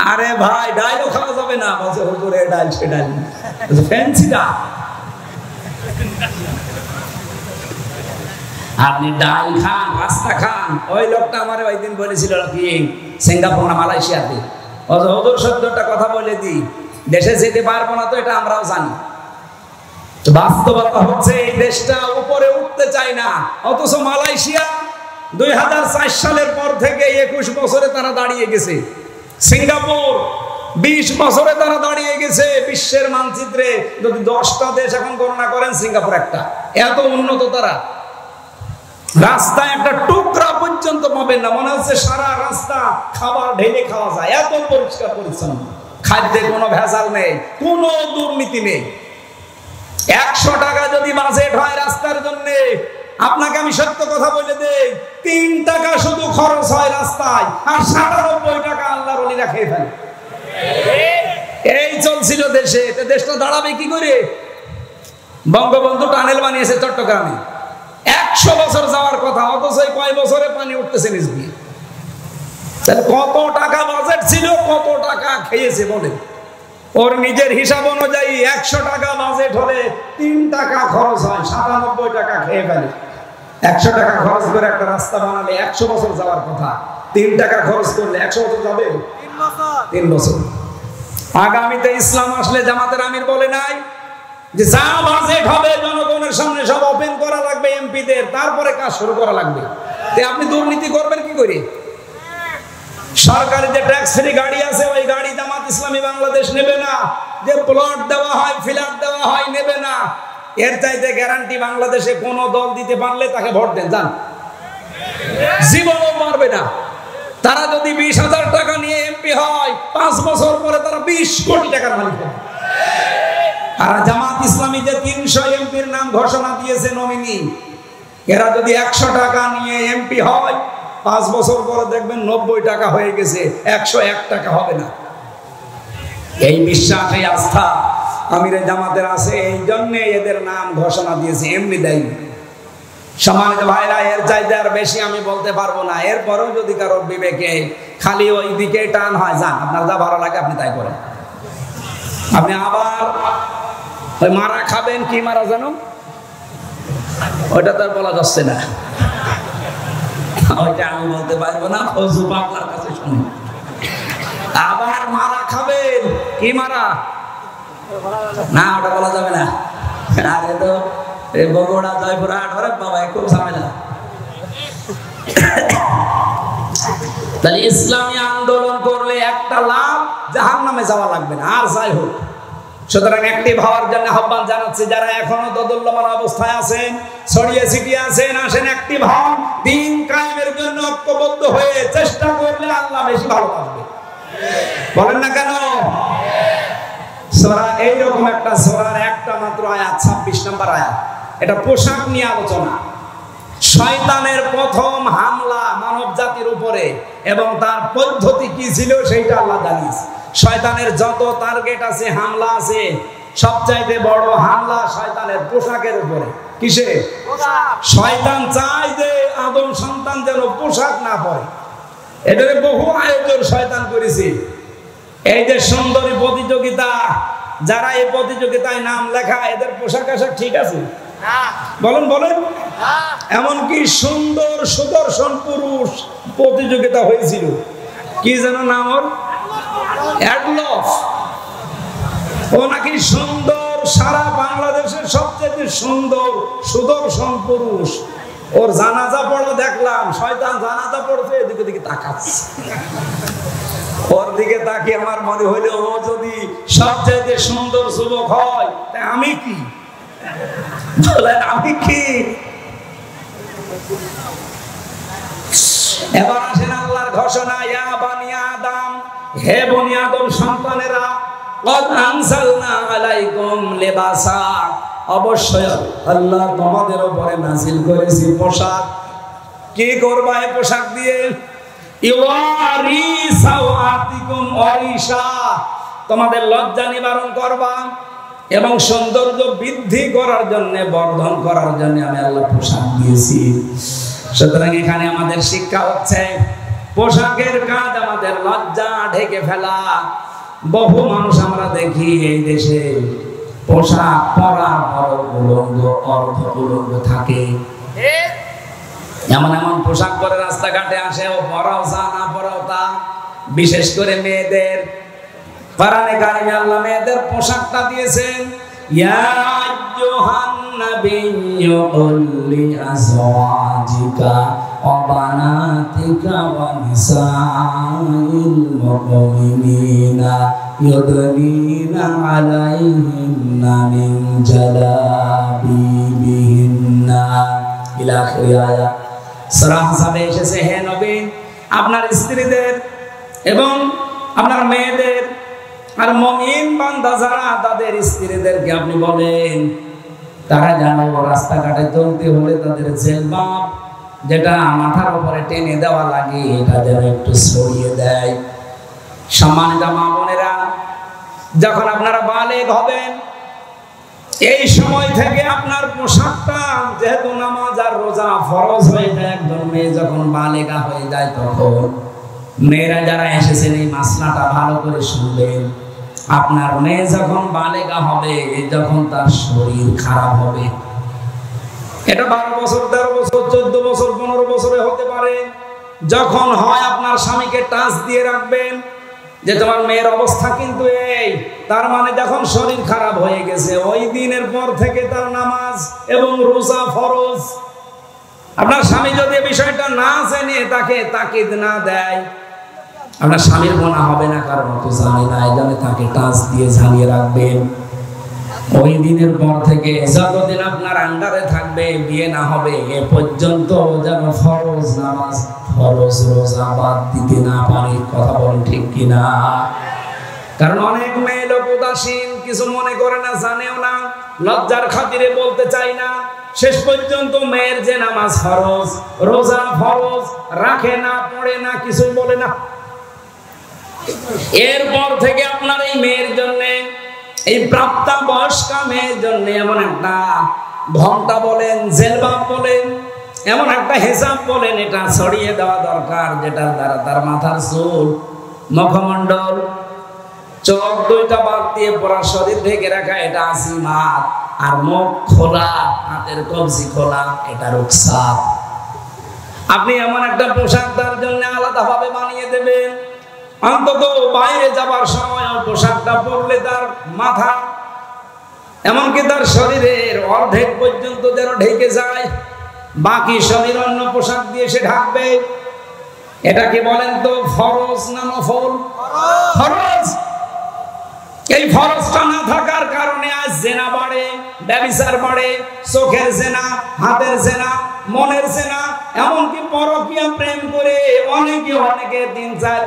আরে ভাই, ডালও খাওয়া যাবে না। বলছে হুজুরে ডাল, সে ডাল ফ্যান্সি ডাল। আপনি ডাল খান, রাস্তা খান। ওই লোকটা আমার ওই দিন বলেছিল কি সিঙ্গাপুর না মালয়েশিয়াতে, হুজুর সত্যটা কথা বলে দিই, দেশে যেতে পারবো না তো এটা আমরাও জানি। বাস্তবতা হচ্ছে এই দেশটা উপরে উঠতে চায় না, অথচ মালয়েশিয়া 2004 সালের পর থেকে 21 বছরে তারা দাঁড়িয়ে গেছে। সিঙ্গাপুর 20 বছরে তারা দাঁড়িয়ে গেছে বিশ্বের মানচিত্রে। যদি 10টা দেশ এখন গণনা করেন, সিঙ্গাপুর একটা। এত উন্নত তারা। রাস্তায় একটা টুকরা পর্যন্ত পাবেন না, মনে হচ্ছে সারা রাস্তা খাবার ঢেলে খাওয়া যায়, এত পরিষ্কার পরিচ্ছন্ন। খাদ্যে কোনো ভেজাল নেই, কোনো দুর্নীতি নেই। 100 টাকা যদি বাজেট হয় রাস্তার জন্য, আপনাকে আমি সত্য কথা বলে দেই, 3 টাকা শুধু খরচ হয় রাস্তায়, আর 97 টাকা আল্লাহর ওলিরা খেয়ে ফেলে। এই চলছিল দেশে। দেশটা দাঁড়াবে কি করে? বঙ্গবন্ধু টানেল বানিয়েছে চট্টগ্রামে, 100 বছর যাওয়ার কথা, অথচ কয় বছরে পানি উঠতেছে নিচ দিয়ে। কত টাকা বাজেট ছিল, কত টাকা খেয়েছে বলে? ওর নিজের হিসাব অনুযায়ী 100 টাকা বাজেট হলে 3 টাকা খরচ হয়, 97 টাকা খেয়ে ফেলে। 100 টাকা খরচ করে একটা রাস্তা বানালে 100 বছর যাওয়ার কথা, 3 টাকা খরচ করলে 100 বছর যাবে? 3 বছর। আগামীতে ইসলাম আসলে জামাতের আমির বলে নাই যে যা বাজেট হবে জনগণের সামনে সব ওপেন করা লাগবে এমপিদের, তারপরে কাজ শুরু করা লাগবে। আপনি দুর্নীতি করবেন কি করে? সরকারি যে ট্যাক্স ফ্রি গাড়ি আছে, ওই গাড়ি জামাত ইসলামী বাংলাদেশ নেবে না। যে প্লট দেওয়া হয়, ফ্ল্যাট দেওয়া হয়, নেবে না। এর চাইতে গ্যারান্টি বাংলাদেশে কোন দল দিতে পারলে তাকে ভোট দেন, জান, জীবনও পারবে না। তারা যদি 20,000 টাকা নিয়ে এমপি হয়, 5 বছর পরে তারা 20 কোটি টাকার মালিক হবে। আর জামাত ইসলামী যে 300 এমপির নাম ঘোষণা দিয়েছে নমিনি, এরা যদি 100 টাকা নিয়ে এমপি হয়, 5 বছর পরে দেখবেন 90 টাকা হয়ে গেছে, 101 টাকা হবে না। এই বিশ্বাস, এই আস্থা আমিরে জামাতের আছে, এই জন্য এদের নাম ঘোষণা দিয়েছে, এমনি দেয়। সম্মানিত ভাইরা, এর চাইতে আর বেশি আমি বলতে পারবো না। এরপরেও যদি কারো বিবেকে খালি ওই দিকে টান হয়, যান, আপনার যা ভালো লাগে আপনি তাই করেন। আপনি আবার ওই মারা খাবেন, কি মারা জানো, ওইটা তো আর বলা যাচ্ছে না, ওইটা আমি বলতে পারবো না, ফজু আপনার কাছে শুনি। আবার মারা খাবেন, কি মারা, না ওটা বলা যাবে না। আরে তো বগুড়া, জয়পুরহাট, ওরে বাবা খুব ঝামেলা। তাহলে ইসলামী আন্দোলন করলে একটা লাভ, জাহান্নামে যাওয়া লাগবে না, আর যাই হোক। সুতরাং অ্যাক্টিভ হওয়ার জন্য আহ্বান জানাচ্ছি, যারা এখনো দোদুল্যমান অবস্থায় আছেন, ছড়িয়ে ছিটিয়ে আছেন, আসেন অ্যাক্টিভ হন। দিন কায়েমের জন্য ঐক্যবদ্ধ হয়ে চেষ্টা করলে আল্লাহ বেশি ভালোবাসবে। বলেন না কেন? সূরা, এইরকম একটা সূরার একটা মাত্র আয়াত, 26 নম্বর আয়াত, এটা পোশাক নিয়ে আলোচনা। শয়তানের প্রথম হামলা মানব জাতির উপরে এবং তার পদ্ধতি কি ছিল সেইটা আল্লাহ জানিয়েছে। শয়তানের যত টার্গেট আছে, হামলা আছে, সবচাইতে বড় হামলা শয়তানের পোশাকের উপরে। কিসে? শয়তান চায় যে আদম সন্তান যেন পোশাক না পরে। এটারে বহু আয়োজন শয়তান করেছে। এই যে সুন্দরী প্রতিযোগিতা, যারা এই প্রতিযোগিতায় নাম লেখা, এদের পোশাক আশাক ঠিক আছে? বলেন বলেন। এমনকি সুন্দর সুদর্শন পুরুষ প্রতিযোগিতা হয়েছিল, কি যেন নাম ওর, অ্যাডলফ। ও নাকি সুন্দর, সারা বাংলাদেশের সবচেয়ে সুন্দর সুদর্শন পুরুষ। ওর জানাজা পড়া দেখলাম, শয়তান জানাজা পড়ছে, এদিকে দিকে তাকাচ্ছে। ওর দিকে তাকিয়ে আমার মনে হইল, ও যদি সবচেয়ে সুন্দর যুবক হয়, তাই আমি কি? বলেন আমি কি? এবার আসেন আল্লাহর ঘোষণা, ইয়া বানি আদম, হে বনি আদম সন্তানেরা, কদ আনজালনা আলাইকুম লিবাসা, অবশ্যই আল্লাহ তোমাদের উপরে নাযিল করেছি পোশাক। কি করবা এই পোশাক দিয়ে? ইওয়ারি সাওয়াতিকুম ওয়ারিশা, তোমাদের লজ্জা নিবারণ করবা এবং সৌন্দর্য বৃদ্ধি করার জন্য, বর্ধন করার জন্য আমি আল্লাহ পোশাক দিয়েছি। সুতরাং এখানে আমাদের শিক্ষা হচ্ছে, পোশাকের কাজ আমাদের লজ্জা ঢেকে ফেলা। বহু মানুষ আমরা দেখি এই দেশে পোশাক পরার পর উলঙ্গ, অর্ধ উলঙ্গ থাকে। এমন এমন পোশাক পরে রাস্তাঘাটে আসে, ও পরাও যা, না পরাও তা। বিশেষ করে মেয়েদের, কোরআনে কারিমে আল্লাহ মেয়েদের পোশাকটা দিয়েছেন, ইয়া আইয়ুহান নাবিয়্যু কুল লিআজওয়াজিকা ওয়া বানাতিকা ওয়া নিসাইল মুমিনিনা ইউদনিনা আলাইহিন্না মিন জালাবিবিহিন্না, ইলা আখির আয়াত। সূরা আহজাবে এসেছে, হে নবী, আপনার স্ত্রীদের এবং আপনার মেয়েদের আর মুমিন বান্দা যারা, তাদের স্ত্রীদেরকে আপনি বলেন, তারা যেন রাস্তাঘাটে চলতে হলে তাদের জিলবাব, যেটা মাথার উপরে টেনে দেওয়া লাগে, এটা যেন একটু সরিয়ে দেয়। সম্মানিত মা বোনেরা, যখন আপনারা বালেগ হবেন, এই সময় থেকে আপনার পোশাকটা, যেহেতু নামাজ আর রোজা ফরজ হয়ে যায়, একজন মেয়ে যখন বালেগা হয়ে যায়, তখন মেয়েরা যারা এসেছেন এই মাসলাটা ভালো করে শুনবেন। আপনার মেয়ে যখন বালেগা হবে, যখন তার শরীর খারাপ হবে, এটা 12 বছর, 13 বছর, 14 বছর, 15 বছরে হতে পারে। যখন হয়, আপনার স্বামীকে টাচ দিয়ে রাখবেন যে তোমার মেয়ের অবস্থা কিন্তু এই। তার মানে যখন শরীর খারাপ হয়ে গেছে, ওই দিনের পর থেকে তার নামাজ এবং রোজা ফরজ। আপনার স্বামী যদি বিষয়টা না জেনে তাকে তাকিদ না দেয়, আপনার স্বামীর গুনাহ হবে না, কারণ তো জানে না, এই জন্য তাকে টাচ দিয়ে ঝালিয়ে রাখবেন। ওই দিনের পর থেকে যতদিন আপনার আন্ডারে থাকবে, বিয়ে না হবে এ পর্যন্ত যেন ফরজ নামাজ, ফরজ রোজা বাদ দিতে না পারে। কথা বলেন ঠিক কিনা? কারণ অনেক মেয়ে লোক উদাসীন, কিছু মনে করে না, জানেও না, লজ্জার খাতিরে বলতে চাই না। শেষ পর্যন্ত মেয়ের যে নামাজ ফরজ, রোজা ফরজ, রাখে না, পড়ে না, কিছুই বলে না। এরপর থেকে আপনার এই মেয়ের জন্য, এই প্রাপ্তা বয়স্কা মেয়ের জন্য এমন একটা ঘন্টা বলেন, জেলবাব বলেন, এমন একটা হিসাব বলেন, এটা ছড়িয়ে দেওয়া দরকার, যেটার দ্বারা তার মাথার চুল, মুখমণ্ডল, চোখ দুইটা বাদ দিয়ে পুরা শরীর ঢেকে রাখা, এটা আসিমাত, আর মুখ খোলা, হাতের কবজি খোলা, এটা রুকসাত। আপনি এমন একটা পোশাক তার জন্য আলাদাভাবে বানিয়ে দেবেন, অন্তত বাইরে যাবার সময় পোশাকটা পরলে তার মাথা এমনকি তার শরীরের অর্ধেক পর্যন্ত যেন ঢেকে যায়, বাকি শরীর অন্য পোশাক দিয়ে সে ঢাকবে। এটা কি বলেন তো ফরজ না নফল? ফরজ। এই ফরজটা না থাকার কারণে আজ জেনা বাড়ে, ব্যভিচার বাড়ে, চোখের জেনা, হাতের জেনা, মনের জেনা, এমনকি পরকীয়া প্রেম করে অনেকে 3-4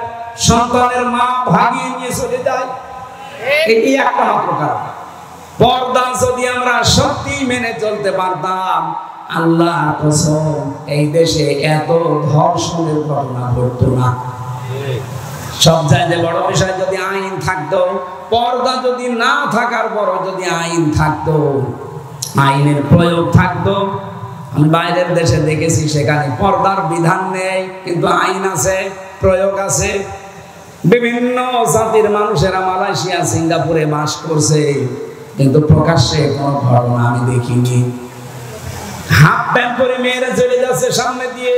সন্তানের মা ভাগিয়ে নিয়ে চলে যায়। এই একটা মাত্র কারণ। পর্দা যদি আমরা সত্যি মেনে চলতে পারতাম, আল্লাহ কসম এই দেশে এত ধর্ষণের ঘটনা ঘটতো না। সব জায়গায় বড় বিষয় যদি আইন থাকতো, পর্দা যদি না থাকার পর যদি আইন থাকতো, আইনের প্রয়োগ থাকতো। আমি বাইরের দেশে দেখেছি, সেখানে পর্দার বিধান নেই কিন্তু আইন আছে, প্রয়োগ আছে। বিভিন্ন জাতির মানুষেরা মালয়েশিয়া, সিঙ্গাপুরে বাস করছে, কিন্তু প্রকাশ্যে কোনো ঘটনা আমি দেখিনি। হাফ প্যান্ট পরে মেয়েরা চলে যাচ্ছে সামনে দিয়ে।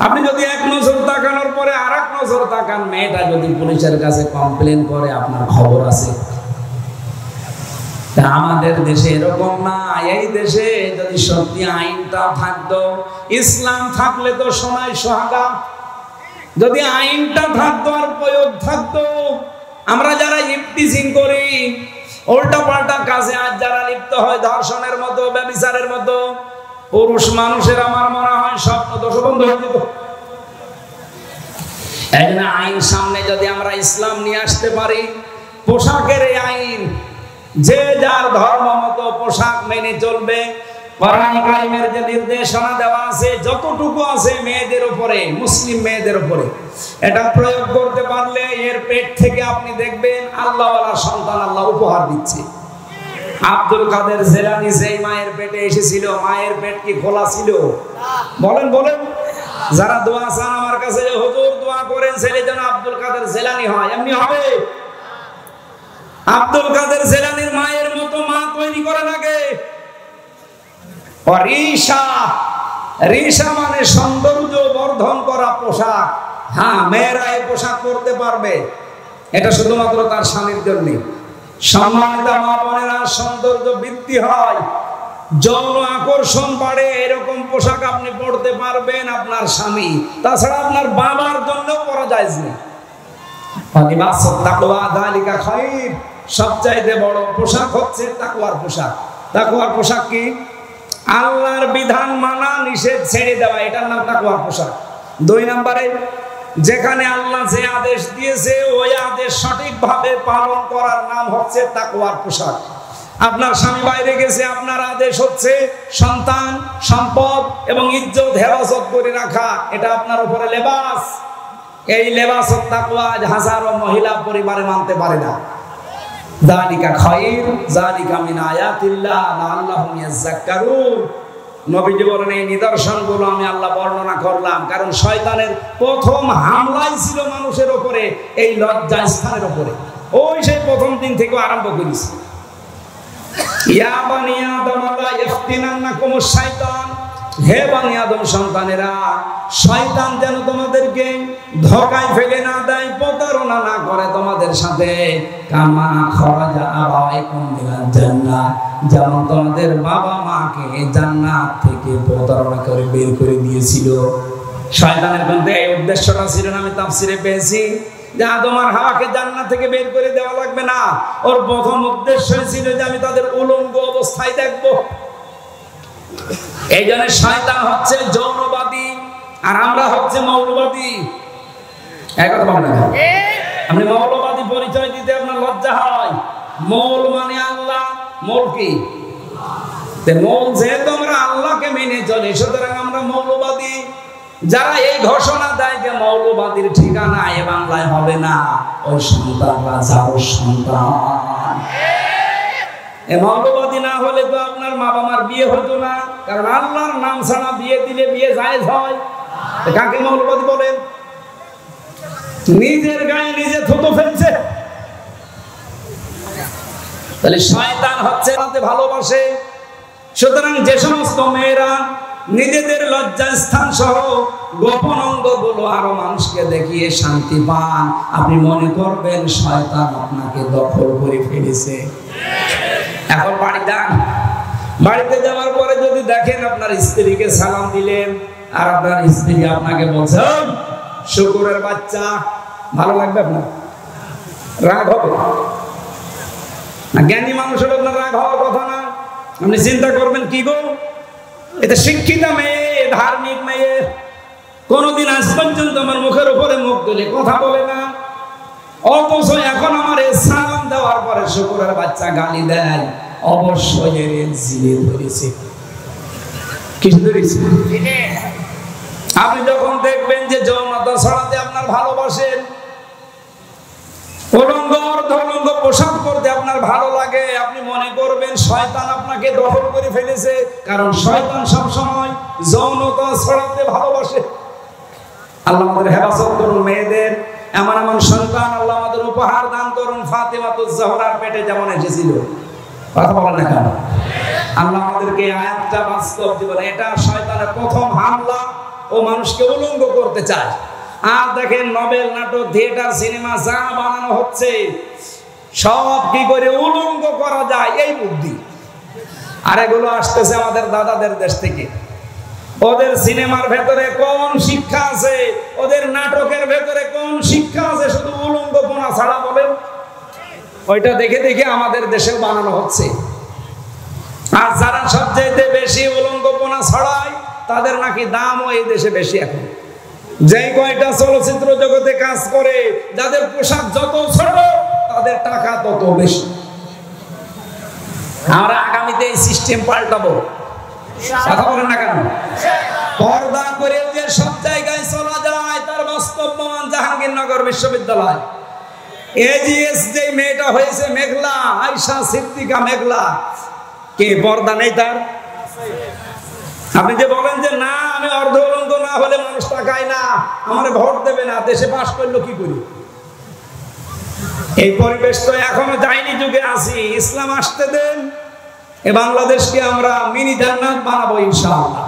আপনি যদি এক নজর তাকানোর পরে আর এক নজর তাকান, মেয়েটা যদি পুলিশের কাছে কমপ্লেন করে, আপনার খবর আছে। আমাদের দেশে এরকম না। এই দেশে যদি সত্যি আইনটা থাকতো, ইসলাম থাকলে তো সোনায় সোহাগা, যদি আইনটা থাকতো আর প্রয়োগ থাকতো, আমরা যারা ইফতিজিং করি, উল্টা পাল্টা কাজে আজ যারা লিপ্ত হয়, ধর্ষণের মতো, ব্যভিচারের মতো, পুরুষ মানুষের আমার মনে হয় স্বপ্ন দোষ বন্ধ হয়ে যেত। এই জন্য আইন সামনে যদি আমরা ইসলাম নিয়ে আসতে পারি, পোশাকের এই আইন, যে যার ধর্ম মতো পোশাক মেনে চলবে। কোরআন কারিমের যে নির্দেশনা দেওয়া আছে, যতটুকু আছে মেয়েদের উপরে, মুসলিম মেয়েদের উপরে, এটা প্রয়োগ করতে পারলে এর পেট থেকে আপনি দেখবেন আল্লাহওয়ালা সন্তান আল্লাহ উপহার দিচ্ছে। আব্দুল কাদের জেলানী যেই মায়ের পেটে এসেছিল, মায়ের পেট কি খোলা ছিল? বলেন বলেন। যারা দোয়া চান আমার কাছে, হুজুর দোয়া করেন ছেলে যেন আব্দুল কাদের জেলানী হয়, এমনি হবে? আব্দুল কাদের জেলানীর মায়ের মতো মা তৈরি করে লাগে। রিশা মানে সৌন্দর্য বর্ধন করা পোশাক। হ্যাঁ, মেয়েরা এই পোশাক পরতে পারবে, এটা শুধুমাত্র তার স্বামীর জন্য। সম্মানিত মা বোনেরা, সৌন্দর্য বৃদ্ধি হয়, যৌন আকর্ষণ বাড়ে, এরকম পোশাক আপনি পরতে পারবেন আপনার স্বামী, তাছাড়া আপনার বাবার জন্য পরা যায় না। সবচাইতে বড় পোশাক হচ্ছে তাকওয়ার পোশাক। তাকওয়ার পোশাক কি? আল্লাহর বিধান মানা, নিষেধ ছেড়ে দেওয়া, এটার নাম তাকওয়ার পোশাক। 2 নম্বরে, যেখানে আল্লাহ যে আদেশ দিয়েছে ওই আদেশ সঠিকভাবে পালন করার নাম হচ্ছে তাকওয়ার পোশাক। আপনার স্বামী বাইরে গেছে, আপনার আদেশ হচ্ছে সন্তান, সম্পদ এবং ইজ্জত হেফাজত করে রাখা, এটা আপনার উপরে লেবাস। এই লেবাস তাকওয়া হাজারো মহিলা পরিবারে মানতে পারে না। যালিকা খায়র, যালিকা মিন আয়াতিল্লাহ লাআল্লাহুম ইয়াযাক্কারুন। নবীজি বলেন, এই নিদর্শনগুলো আমি আল্লাহ বর্ণনা করলাম কারণ শয়তানের প্রথম হামলাই ছিল মানুষের উপরে, এই লজ্জা স্থানের উপরে। ওই সেই প্রথম দিন থেকে আরম্ভ করেছে। ইয়া বানি আদম লা ইফতিনান্নাকুমুশ শাইতান, হে বানি আদম সন্তানেরা, শয়তান যেন তোমাদেরকে ধোঁকায় ফেলে না দেয়, প্রতারণা না করে তোমাদের সাথে। কামা খরাজা আবাইকুম মিনাল জান্নাহ, যেমন তোমাদের বাবা মাকে জান্নাত থেকে প্রতারণা করে বের করে দিয়েছিল। শয়তানের কিন্তু এই উদ্দেশ্যটা ছিল না, আমি তাফসিরে পেয়েছি যে আদম আর হাওয়াকে জান্নাত থেকে বের করে দেওয়া লাগবে না। ওর প্রথম উদ্দেশ্য ছিল যে আমি তাদের উলঙ্গ অবস্থায় দেখবো। এই জন্য শয়তান হচ্ছে যৌনবাদী আর আমরা হচ্ছে মৌলবাদী। এক কথা বলেন, আপনি মৌলবাদী পরিচয় দিতে আপনার লজ্জা হয়, মৌল মানে আল্লাহ। মৌল কি? মৌল যেহেতু আমরা আল্লাহকে মেনে চলে, সুতরাং আমরা মৌলবাদী। যারা এই ঘোষণা দেয় যে মৌলবাদীর ঠিকানা এ বাংলায় হবে না, ওই সন্তানরা যার সন্তান। এ মৌলবাদী না হলে তো আপনার মা বাবার বিয়ে হতো না, কারণ আল্লাহর নাম ছাড়া বিয়ে দিলে বিয়ে জায়েজ হয়। কাকে মৌলবাদী বলেন? নিজের গায়ে নিজে থুতু ফেলছে। তাহলে শয়তান হচ্ছে রাতে ভালোবাসে। সুতরাং যে সমস্ত মেয়েরা নিজেদের লজ্জাস্থান সহ গোপন অঙ্গগুলো আরো মানুষকে দেখিয়ে শান্তি পান, আপনি মনে করবেন শয়তান আপনাকে দখল করে ফেলেছে। এখন বাড়ি যান, বাড়িতে যাওয়ার পরে যদি দেখেন আপনার স্ত্রীকে সালাম দিলেন আর আপনার স্ত্রী আপনাকে বলছেন শুকুরের বাচ্চা, ভালো লাগবে? আপনার রাগ হবে না? জ্ঞানী মানুষের আপনার রাগ হওয়ার কথা না। আপনি চিন্তা করবেন কি গো, এটা শিক্ষিতা মেয়ে, ধার্মিক মেয়ে, কোনদিন আজ পর্যন্ত আমার মুখের উপরে মুখ তুলে কথা বলে না, অথচ এখন আমার সালাম দেওয়ার পরে শুকুরের বাচ্চা গালি দেয়। অবশ্যই এর জিনে ধরেছে। কি ধরেছে? আপনি যখন দেখবেন যে যৌনতা ছড়াতে আপনার ভালোবাসেন, উলঙ্গ অর্ধউলঙ্গ পোশাক পরতে আপনার ভালো লাগে, আপনি মনে করবেন শয়তান আপনাকে দখল করে ফেলেছে। কারণ শয়তান সবসময় যৌনতা ছড়াতে ভালোবাসে। আল্লাহ আমাদের হেফাজত করুন। মেয়েদের এমন এমন সন্তান আল্লাহ আমাদের উপহার দান করুন। ফাতেমাতুজ জাহরার পেটে যেমন এসেছিল, কথা বলেন না কেন? আল্লাহ আমাদেরকে আয়াতটা বাস্তব জীবনে, এটা শয়তানের প্রথম হামলা। ও মানুষকে উলঙ্গ করতে চায়। আর দেখেন নভেল, নাটক, থিয়েটার, সিনেমা যা বানানো হচ্ছে সব কি করে উলঙ্গ করা যায় এই বুদ্ধি। আর এগুলো আসতেছে আমাদের দাদাদের দেশ থেকে। ওদের সিনেমার ভেতরে কোন শিক্ষা আছে? ওদের নাটকের ভেতরে কোন শিক্ষা আছে? শুধু উলঙ্গপনা ছাড়া বলেন। ওইটা দেখে দেখে আমাদের দেশেও বানানো হচ্ছে। আর যারা সবচেয়ে বেশি উলঙ্গপনা ছড়ায় তাদের নাকি দামও এই দেশে বেশি। এখন যেই কয়টা চলচ্চিত্র জগতে কাজ করে, যাদের পোশাক যত ছোট তাদের টাকা তত বেশি। আমরা আগামীতে এই সিস্টেম পাল্টাবো। কথা বলেন না কেন? পর্দা করে যে সব জায়গায় চলা যায় তার বাস্তব প্রমাণ জাহাঙ্গীরনগর বিশ্ববিদ্যালয়। এজিএস যে মেয়েটা হয়েছে মেঘলা, আয়শা সিদ্দিকা মেঘলা, কে পর্দা নেই তার? আপনি যে বলেন যে না আমি অর্ধ উলঙ্গ না হলে মানুষ তাকায় না, আমার ভোট দেবে না, দেশে পাশ করলো কি করি? এই পরিবেশ তো এখনো যায়নি, যুগে আছি। ইসলাম আসতে দেন, এ বাংলাদেশকে আমরা মিনি জান্নাত বানাবো ইনশাআল্লাহ।